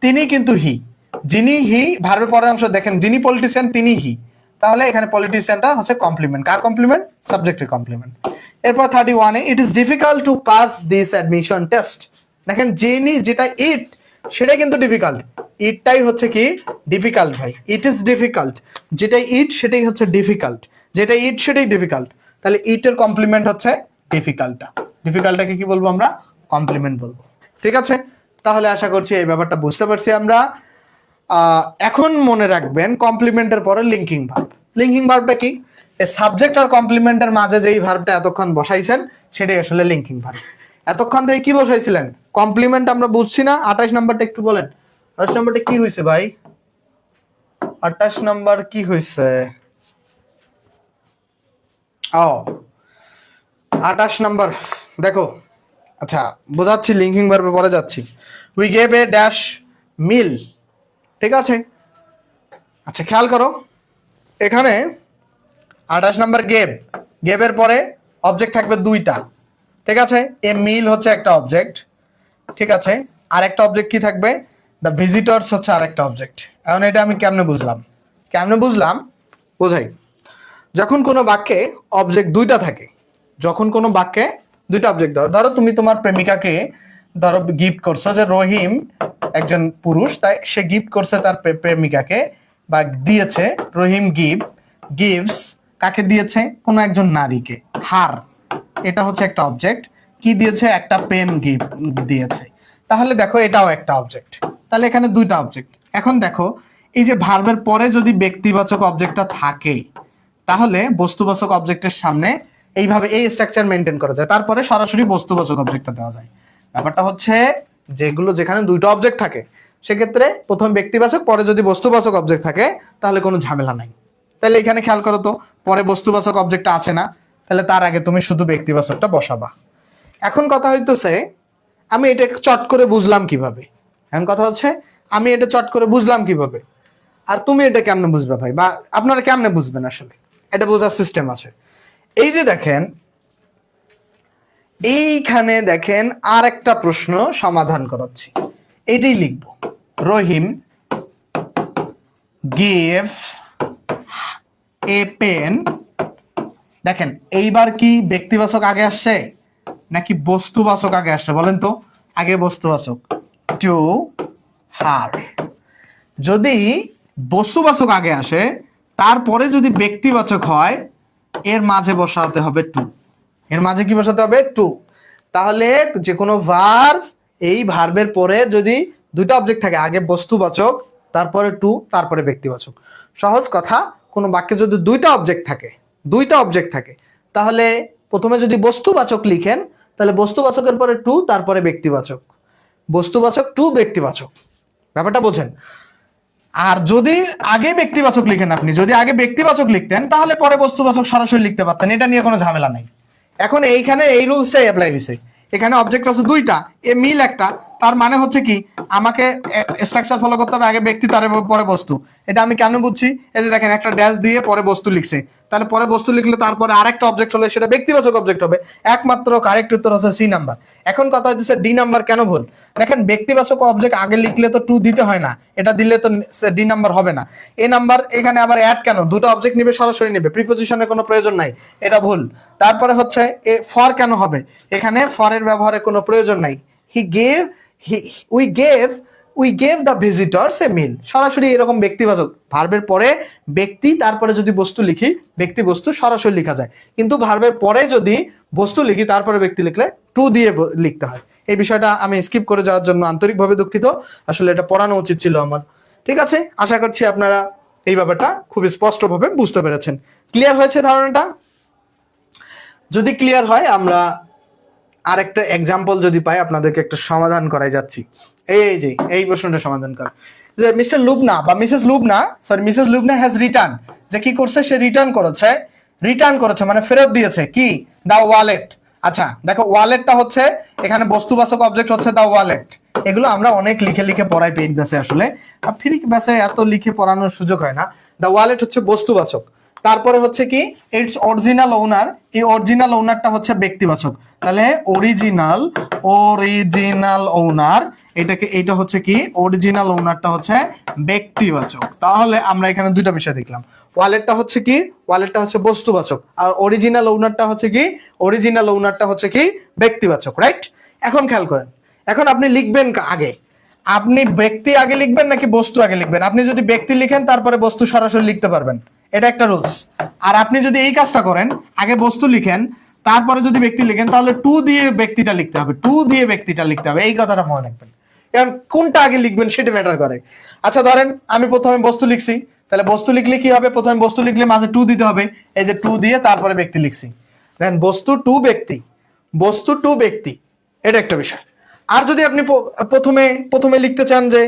তিনি কিন্তু হি, যিনি হি, ভার্বের পরের অংশ দেখেন যিনি পলিটিশিয়ান তিনি হি, তাহলে এখানে পলিটিশিয়ানটা হচ্ছে কমপ্লিমেন্ট। কার কমপ্লিমেন্ট? সাবজেক্টের কমপ্লিমেন্ট। এরপর 31-এ it is difficult to pass this admission test, দেখেন যিনি, যেটা ইট সেটাই কিন্তু ডিফিকাল্ট, ইটটাই হচ্ছে কি ডিফিকাল্ট ভাই, ইট ইজ ডিফিকাল্ট, যেটা ইট সেটাই হচ্ছে ডিফিকাল্ট, যেটা ইট সেটাই ডিফিকাল্ট, তাহলে ইটের কমপ্লিমেন্ট হচ্ছে ডিফিকাল্টটা, ডিফিকাল্টটাকে কি বলবো আমরা? কমপ্লিমেন্ট বলবো। ঠিক আছে, তাহলে আশা করছি এই ব্যাপারটা বুঝতে পারছি আমরা। এখন মনে রাখবেন কমপ্লিমেন্টের পরে লিঙ্কিং ভার্ব। লিঙ্কিং ভার্বটা কি? এই সাবজেক্ট আর কমপ্লিমেন্টের মাঝে যেই ভার্বটা এতক্ষণ বসাইছেন সেটাই আসলে লিঙ্কিং ভার্ব। এতক্ষণ থেকে কি বসাইছিলেন? কমপ্লিমেন্ট আমরা বুঝছি না। 28 নাম্বারটা একটু বলেন, 28 নাম্বারটা কি হয়েছে ভাই? 28 নাম্বার কি হয়েছে? ও 28 নাম্বার দেখো, আচ্ছা বোঝাচ্ছি, লিঙ্কিং ভার্বে পরে যাচ্ছি। উই গেভ এ ড্যাশ মিল, ঠিক আছে। আচ্ছা খেয়াল করো, এখানে 28 নাম্বার গেভ, গেভের পরে অবজেক্ট থাকবে দুইটা, ঠিক আছে। এ মিল হচ্ছে একটা অবজেক্ট, ঠিক আছে। আর একটা অবজেক্ট কি থাকবে? দ্য ভিজিটরস হচ্ছে আরেকটা অবজেক্ট। এখন এটা আমি কেমনে বুঝলাম? কেমনে বুঝলাম বোঝাই। যখন কোনো বাক্যে অবজেক্ট দুইটা থাকে, যখন কোনো বাক্যে দুইটা অবজেক্ট, ধরো তুমি তোমার প্রেমিকাকে ধরো গিফট করছো, যে রহিম একজন পুরুষ, তাই সে গিফট করছে তার প্রেমিকাকে বা দিয়েছে, রহিম গিভস কাকে দিয়েছে? কোনো একজন নারীকে, হার, এটা হচ্ছে একটা অবজেক্ট। কি দিয়েছে? একটা পেন গিফট দিয়েছে, তাহলে দেখো এটাও একটা অবজেক্ট, তাহলে এখানে দুইটা অবজেক্ট। এখন দেখো এই যে ভার্বের পরে যদি ব্যক্তিবাচক অবজেক্টটা থাকে, তাহলে বস্তুবাচক অবজেক্টের সামনে এইভাবে এই স্ট্রাকচার মেনটেন করা যায়, তারপরে সরাসরি বস্তুবাচক অবজেক্টটা দেওয়া যায়। ব্যাপারটা হচ্ছে যেগুলো যেখানে দুইটা অবজেক্ট থাকে সেক্ষেত্রে প্রথম ব্যক্তিবাচক, পরে যদি বস্তুবাচক অবজেক্ট থাকে তাহলে কোনো ঝামেলা নাই। তাহলে এখানে খেয়াল করো তো, পরে বস্তুবাচক অবজেক্টটা আছে না, তাহলে তার আগে তুমি শুধু ব্যক্তিবাচকটা বসাবা। এখন কথা হইতেছে আমি এটা চট করে বুঝলাম কিভাবে? এখন কথা হচ্ছে আমি এটা চট করে বুঝলাম কিভাবে, আর তুমি এটা কেমনে বুঝবে ভাই, বা আপনারা কেমনে বুঝবেন? আসলে এটা বোঝার সিস্টেম আছে। এই যে দেখেন, এইখানে দেখেন আর একটা প্রশ্ন সমাধান করাচ্ছি, এইটাই লিখবো। রহিম গিভ এ পেন। দেখেন এইবার কি ব্যক্তিবাচক আগে আসছে নাকি বস্তুবাচক আগে আসছে বলেন তো? আগে বস্তুবাচক, টু হার। যদি বস্তুবাচক আগে আসে তারপরে যদি ব্যক্তিবাচক হয় এর মাঝে বসাতে হবে টু। এর মাঝে কি বসাতে হবে? টু। তাহলে যে কোনো ভার্ব, এই ভার্বের পরে যদি দুইটা অবজেক্ট থাকে, আগে বস্তুবাচক তারপরে টু তারপরে ব্যক্তিবাচক। সহজ কথা, কোনো বাক্যে যদি দুইটা অবজেক্ট থাকে তাহলে প্রথমে যদি বস্তুবাচক লিখেন তাহলে বস্তুবাচকের পরে টু তারপরে ব্যক্তিবাচক, বস্তুবাচক টু ব্যক্তিবাচক। ব্যাপারটা বোঝেন? আর যদি আগে ব্যক্তিবাচক লিখেন, আপনি যদি আগে ব্যক্তিবাচক লিখতেন তাহলে পরে বস্তুবাচক সরাসরি লিখতে পারতেন, এটা নিয়ে কোনো ঝামেলা নাই। এখন এইখানে এই রুলসটাই অ্যাপ্লাই হয়েছে। এখানে অবজেক্ট আছে দুইটা, এ মিল একটা, তার মানে হচ্ছে কি আমাকে স্ট্রাকচার ফলো করতে হবে, আগে ব্যক্তি তার পরে বস্তু। এটা আমি কেন বুঝছি? এই যে দেখেন একটা ড্যাশ দিয়ে পরে বস্তু লিখছে, তাহলে পরে বস্তু লিখলে তারপরে আরেকটা অবজেক্ট হলে সেটা ব্যক্তিবাচক অবজেক্ট হবে। একমাত্র কারেক্ট উত্তর হচ্ছে সি নাম্বার। এখন কথা হচ্ছে ডি নাম্বার কেন ভুল? দেখেন ব্যক্তিবাচক অবজেক্ট আগে লিখলে তো টু দিতে হয় না, এটা দিলে তো ডি নাম্বার হবে না। এ নাম্বার এখানে আবার অ্যাড কেন? দুটো অবজেক্ট নিবে, সরাসরি নিবে, প্রিপোজিশনের কোনো প্রয়োজন নাই, এটা ভুল। তারপরে হচ্ছে এ ফর কেন হবে? এখানে ফরের ব্যবহারে কোনো প্রয়োজন নাই। উই গেভ দ্য ভিজিটরস এ মিল, সরাসরি এরকম ব্যক্তিবাচক ভার্বের পরে ব্যক্তি তারপরে যদি বস্তু লিখি, ব্যক্তি বস্তু সরাসরি লেখা যায়, কিন্তু ভার্বের পরে যদি বস্তু লিখি তারপরে ব্যক্তি লিখলে টু দিয়ে লিখতে হয়। এই বিষয়টা আমি স্কিপ করে যাওয়ার জন্য আন্তরিকভাবে দুঃখিত, আসলে এটা পড়ানো উচিত ছিল আমার। ঠিক আছে, আশা করছি আপনারা এই ব্যাপারটা খুব স্পষ্টভাবে বুঝতে পেরেছেন। ক্লিয়ার হয়েছে ধারণাটা? যদি ক্লিয়ার হয় আমরা আরেকটা এক্সাম্পল যদি পাই আপনাদেরকে একটা সমাধান করাই যাচ্ছি। এই প্রশ্নটা সমাধান কর যে মিস্টার লুবনা বা মিসেস লুবনা হ্যাজ রিটার্ন, যে কি করছে? সে রিটার্ন করেছে মানে ফেরত দিয়েছে কি? দা ওয়ালেট। আচ্ছা দেখো, ওয়ালেটটা হচ্ছে এখানে বস্তুবাচক অবজেক্ট হচ্ছে দা ওয়ালেট। এগুলো আমরা অনেক লিখে পড়াই পেইড ব্যাসে, আসলে ফ্রি ব্যাসে এত লিখে পড়ানোর সুযোগ হয় না। দা ওয়ালেট হচ্ছে বস্তুবাচক, তারপরে হচ্ছে কি ইটস অরিজিনাল ওনার, এই অরিজিনাল ওনারটা হচ্ছে ব্যক্তিবাচক, তাহলে অরিজিনাল ওনার এটা হচ্ছে কি অরিজিনাল ওনারটা হচ্ছে ব্যক্তিবাচক। তাহলে আমরা এখানে দুইটা বিষয় দেখলাম, ওয়ালেটটা হচ্ছে কি? ওয়ালেটটা হচ্ছে বস্তুবাচক, আর অরিজিনাল ওনারটা হচ্ছে কি ব্যক্তিবাচক, রাইট? এখন খেয়াল করেন, এখন আপনি লিখবেন আগে, আপনি ব্যক্তি আগে লিখবেন নাকি বস্তু আগে লিখবেন? আপনি যদি ব্যক্তি লিখেন তারপরে বস্তু সরাসরি লিখতে পারবেন, এটা একটা রুলস। আর আপনি যদি এই কাজটা করেন, আগে বস্তু লিখেন তারপরে যদি ব্যক্তি লিখেন, তাহলে টু দিয়ে ব্যক্তিটা লিখতে হবে, এই কথাটা মনে রাখবেন। এখন কোনটা আগে লিখবেন সেটা ম্যাটার করে। আচ্ছা ধরেন আমি প্রথমে বস্তু লিখছি, তাহলে বস্তু লিখলে কি হবে? প্রথমে বস্তু লিখলে মাঝে টু দিতে হবে, এই যে টু দিয়ে তারপরে ব্যক্তি লিখছি, দেন বস্তু টু ব্যক্তি, এটা একটা বিষয়। আর যদি আপনি প্রথমে লিখতে চান যে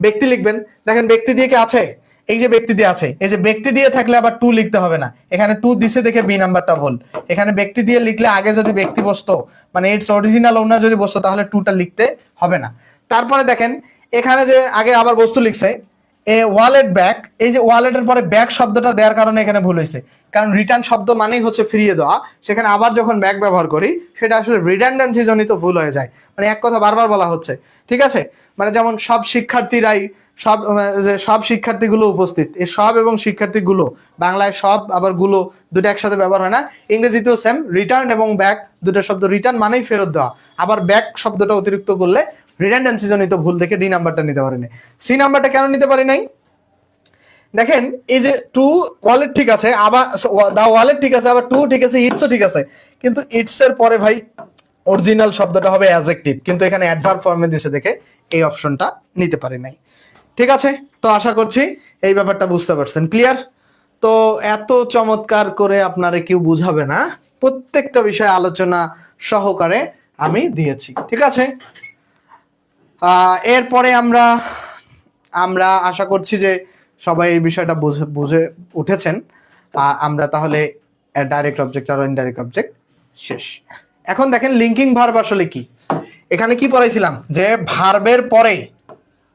ব্যক্তি লিখবেন, দেখেন ব্যক্তি দিয়ে কি আছে? এই যে ব্যক্তি দিয়ে আছে, এই যে ব্যক্তি দিয়ে থাকলে আবার টু লিখতে হবে না, এখানে টু দিছে দেখে বি নাম্বারটা ভুল। এখানে ব্যক্তি দিয়ে লিখলে আগে যদি ব্যক্তি বসতো, মানে ইটস অরিজিনাল ওনার যদি বসতো, তাহলে টুটা লিখতে হবে না। তারপরে দেখেন এখানে যে আগে আবার বস্তু লিখছে এ ওয়ালেট ব্যাক, এই যে ওয়ালেটের পরে ব্যাক শব্দটা দেওয়ার কারণে এখানে ভুল হয়েছে, কারণ রিটার্ন শব্দ মানেই হচ্ছে ফিরিয়ে দেওয়া, সেখানে আবার যখন ব্যাক ব্যবহার করি সেটা আসলে রিডান্ডেন্সি জনিত ভুল হয়ে যায়, মানে এক কথা বারবার বলা হচ্ছে। ঠিক আছে, মানে যেমন সব শিক্ষার্থীগুলো উপস্থিত, এই সব এবং শিক্ষার্থীগুলো, বাংলায় সব আবার গুলো দুটো একসাথে ব্যবহার হয় না, ইংরেজিতেও সেম, রিটার্ন এবং ব্যাক দুটো শব্দ, রিটার্ন মানেই ফেরত দেওয়া, আবার ব্যাক শব্দটা অতিরিক্ত করলে রিডান্ডেন্সি জনিত ভুল দেখে ডি নাম্বারটা নিতে পারি নাই। সি নাম্বারটা কেন নিতে পারি নাই? দেখেন এই যে টু ওয়ালেট ঠিক আছে, আবার দা ওয়ালেট ঠিক আছে, আবার টু ঠিক আছে, ইটসও ঠিক আছে, কিন্তু ইটস এর পরে ভাই অরিজিনাল শব্দটা হবে অ্যাডজেক্টিভ, কিন্তু এখানে অ্যাডভার্ব ফর্মে দিয়েছে দেখে এই অপশনটা নিতে পারি নাই। ঠিক আছে, তো আশা করছি এই ব্যাপারটা বুঝতে পারছেন। ক্লিয়ার? তো এত চমৎকার করে আপনারা কেউ বুঝাবে না, প্রত্যেকটা বিষয়ে আলোচনা সহকারে আমি দিয়েছি। ঠিক আছে, এরপরে আমরা আশা করছি যে সবাই এই বিষয়টা বুঝে উঠেছেন। আর আমরা তাহলে ডাইরেক্ট অবজেক্ট আর ইনডাইরেক্ট অবজেক্ট শেষ। এখন দেখেন লিঙ্কিং ভার্ব আসলে কি। এখানে কি পড়াইছিলাম যে ভার্বের পরে,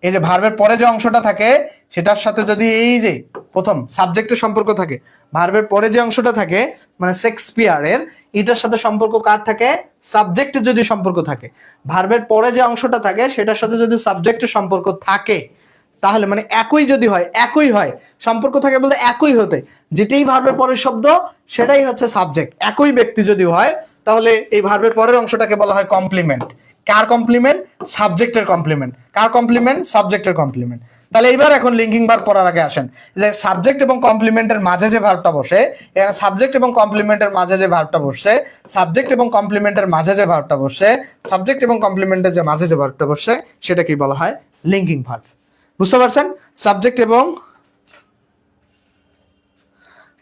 এই যে ভার্বের পরে যে অংশটা থাকে সেটার সাথে যদি এই যে প্রথম সাবজেক্টের সম্পর্ক থাকে, ভার্বের পরে যে অংশটা থাকে মানে শেক্সপিয়ারের, এটার সাথে সম্পর্ক কার থাকে? সাবজেক্টের যদি সম্পর্ক থাকে, ভার্বের পরে যে অংশটা থাকে সেটার সাথে যদি সাবজেক্টের সম্পর্ক থাকে, তাহলে মানে একই যদি হয়, একই হয়, সম্পর্ক থাকে বলতে একই হতে, যেটাই ভার্বের পরের শব্দ সেটাই হচ্ছে সাবজেক্ট, একই ব্যক্তি যদি হয় তাহলে এই ভার্বের পরের অংশটাকে বলা হয় কমপ্লিমেন্ট। কার কমপ্লিমেন্ট? সাবজেক্টের কমপ্লিমেন্ট। কার কমপ্লিমেন্ট? সাবজেক্টের কমপ্লিমেন্ট। তাহলে এইবার এখন লিঙ্কিং ভার্ব পড়ার আগে আসেন যে সাবজেক্ট এবং কমপ্লিমেন্টের মাঝে যে ভার্বটা বসে, এখানে সাবজেক্ট এবং কমপ্লিমেন্টের মাঝে যে ভার্বটা বসছে, সাবজেক্ট এবং কমপ্লিমেন্টের মাঝে যে ভার্বটা বসছে, সাবজেক্ট এবং কমপ্লিমেন্টের যে মাঝে যে ভার্বটা বসছে সেটা কি বলা হয়? Linking verb. বুঝতে পারছেন? সাবজেক্ট এবং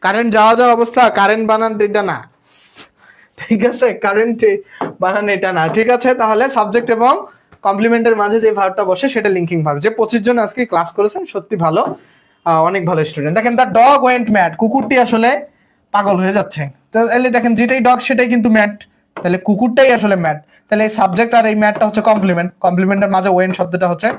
কারেন্ট যাওয়া যাওয়া অবস্থা, কারেন্ট বানান এটা না, ঠিক আছে, কারেন্ট বানান এটা না, ঠিক আছে। তাহলে সাবজেক্ট এবং কমপ্লিমেন্টের মাঝে যে ভার্বটা বসে সেটা লিঙ্কিং ভার্ব। যে 25 জন আজকে ক্লাস করেছেন সত্যি ভালো, অনেক ভালো স্টুডেন্ট। দেখেন দ্য ডগ ওয়েন্ট ম্যাড, কুকুরটি আসলে পাগল হয়ে যাচ্ছে। তাহলে দেখেন যেটাই ডগ সেটাই কিন্তু ম্যাড, তাহলে কুকুরটাই আসলে ম্যাড। তাহলে এই সাবজেক্ট আর এই ম্যাডটা হচ্ছে কমপ্লিমেন্ট, কমপ্লিমেন্টের মাঝে ওয়েন্ট শব্দটা হচ্ছে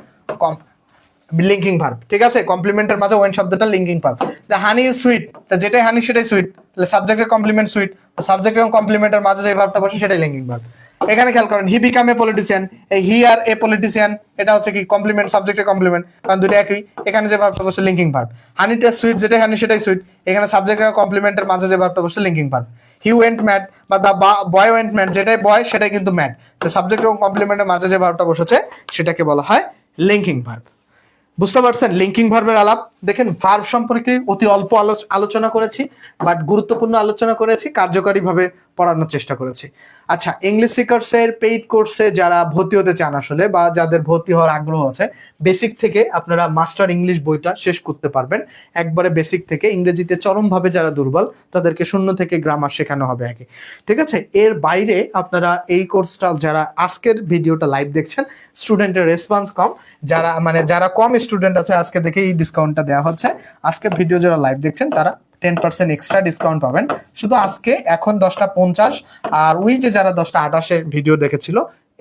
লিঙ্কিং ভার্ব, ঠিক আছে। কমপ্লিমেন্টের মাঝে ওয়েন শব্দটা linking verb. The honey is sweet, তা যেটাই হানি সেটাই সুইট, তাহলে সাবজেক্টের কমপ্লিমেন্ট সুইট, সাবজেক্ট এবং কমপ্লিমেন্টের মাঝে যে ভার্বটা বসে সেটাই লিঙ্কিং ভার্ব। এখানে খেয়াল করেন হি বিকাম এ পলিটিশিয়ান, এই হি আর এ পলিটিশিয়ান এটা হচ্ছে কি কমপ্লিমেন্ট, সাবজেক্টের কমপ্লিমেন্ট, কারণ দুটো একই। এখানে যে ভার্বটা বসে লিঙ্কিং ভার্ব। হানিটা সুইট, যেটাই হানি সেটাই সুইট, এখানে সাবজেক্ট এবং কমপ্লিমেন্টের মাঝে যে ভার্বটা বসে linking verb. He went mad বা দ্য বয় ওয়েন্ট ম্যাড, যেটাই বয় সেটাই কিন্তু ম্যাড, তো সাবজেক্ট এবং কমপ্লিমেন্টের মাঝে যে ভার্বটা বসেছে সেটাকে বলা হয় লিঙ্কিং ভার্ব। বুঝতে পারছেন লিঙ্কিং ভার্বের আলাপ? দেখেন ভার্ব সম্পর্কে অতি অল্প আলোচনা করেছি, বাট গুরুত্বপূর্ণ আলোচনা করেছি, কার্যকরীভাবে পড়ানোর চেষ্টা করেছি। আচ্ছা, ইংলিশ সিকার্সের পেইড কোর্সে যারা ভর্তি হতে চান আসলে, বা যাদের ভর্তি হওয়ার আগ্রহ আছে, বেসিক থেকে আপনারা মাস্টার ইংলিশ বইটা শেষ করতে পারবেন। একবারে বেসিক থেকে, ইংরেজিতে চরমভাবে যারা দুর্বল তাদেরকে শূন্য থেকে গ্রামার শেখানো হবে আগে, ঠিক আছে। এর বাইরে আপনারা এই কোর্সটা, যারা আজকের ভিডিওটা লাইভ দেখছেন, স্টুডেন্টের রেসপন্স কম, যারা কম স্টুডেন্ট আছে আজকে দেখে এই ডিসকাউন্টটা দেওয়া হচ্ছে। আজকের ভিডিও যারা লাইভ দেখছেন তারা 10% এক্সট্রা ডিসকাউন্ট পাবেন শুধু আজকে, এখন 10:50, আর ওই যে যারা 10:28 ভিডিও দেখেছিল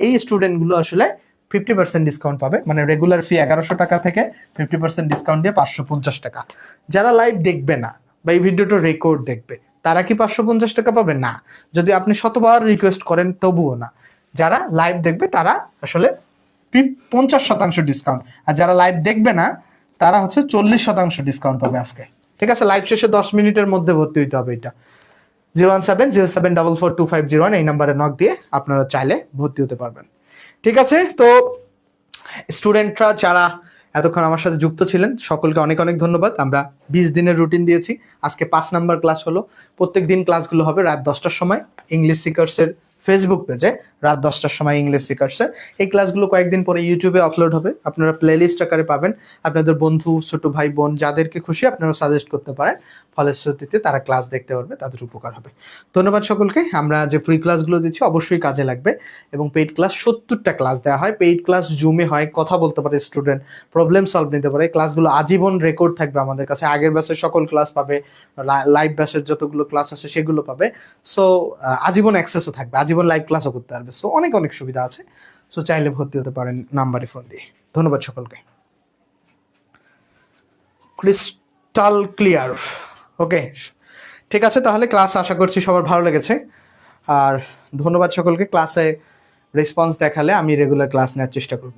এই স্টুডেন্টগুলো আসলে 50% ডিসকাউন্ট পাবে, মানে রেগুলার ফি 1100 টাকা থেকে 50% ডিসকাউন্ট দিয়ে 550 টাকা। যারা লাইভ দেখবে না বা এই ভিডিওটা রেকর্ড দেখবে তারা কি 550 টাকা পাবে? না, যদি আপনি শতবার রিকোয়েস্ট করেন তবুও না। যারা লাইভ দেখবে তারা আসলে 50% ডিসকাউন্ট, আর যারা লাইভ দেখবে না তারা হচ্ছে 40% ডিসকাউন্ট পাবে আজকে, ঠিক আছে। লাইভ শেষে 10 মিনিটের মধ্যে ভর্তি হইতে হবে। এটা 01707442501 এই নাম্বারে নক দিয়ে আপনারা চাইলে ভর্তি হতে পারবেন, ঠিক আছে। তো স্টুডেন্টরা যারা এতক্ষণ আমার সাথে যুক্ত ছিলেন সকলকে অনেক অনেক ধন্যবাদ। আমরা 20 দিনের রুটিন দিয়েছি, আজকে 5 নাম্বার ক্লাস হলো। প্রত্যেক দিন ক্লাসগুলো হবে রাত 10টার সময় ইংলিশ সিকার্সের ফেসবুক পেজে, রাত 10টার সময় ইংলিশ সিকার্সের। এই ক্লাসগুলো কয়েকদিন পরে ইউটিউবে আপলোড হবে, আপনারা প্লেলিস্ট আকারে পাবেন। আপনাদের বন্ধু, ছোট ভাই বোন যাদেরকে খুশি আপনারা সাজেস্ট করতে পারেন, ফলশ্রুতিতে তারা ক্লাস দেখতে পারবে, তাদের উপকার হবে। ধন্যবাদ সকলকে। আমরা যে ফ্রি ক্লাসগুলো দিচ্ছি অবশ্যই কাজে লাগবে, এবং পেইড ক্লাস 70টা ক্লাস দেওয়া হয়। পেইড ক্লাস জুমে হয়, কথা বলতে পারে স্টুডেন্ট, প্রবলেম সলভ নিতে পারে। ক্লাসগুলো আজীবন রেকর্ড থাকবে আমাদের কাছে, আগের ব্যাচের সকল ক্লাস পাবে, লাইভ ব্যাচের যতগুলো ক্লাস আছে সেগুলো পাবে। সো আজীবন অ্যাক্সেসও থাকবে, আজীবন লাইভ ক্লাসও করতে পারবে। সো অনেক অনেক সুবিধা আছে। সো চাইলে ভর্তি হতে পারেন নাম্বারে ফোন দিয়ে। ধন্যবাদ সকলকে। ক্রিস্টাল ক্লিয়ার, ওকে, ঠিক আছে। তাহলে ক্লাস আশা করছি সবার ভালো লেগেছে, আর ধন্যবাদ সকলকে। ক্লাসে রেসপন্স দেখালে আমি রেগুলার ক্লাস নেওয়ার চেষ্টা করব।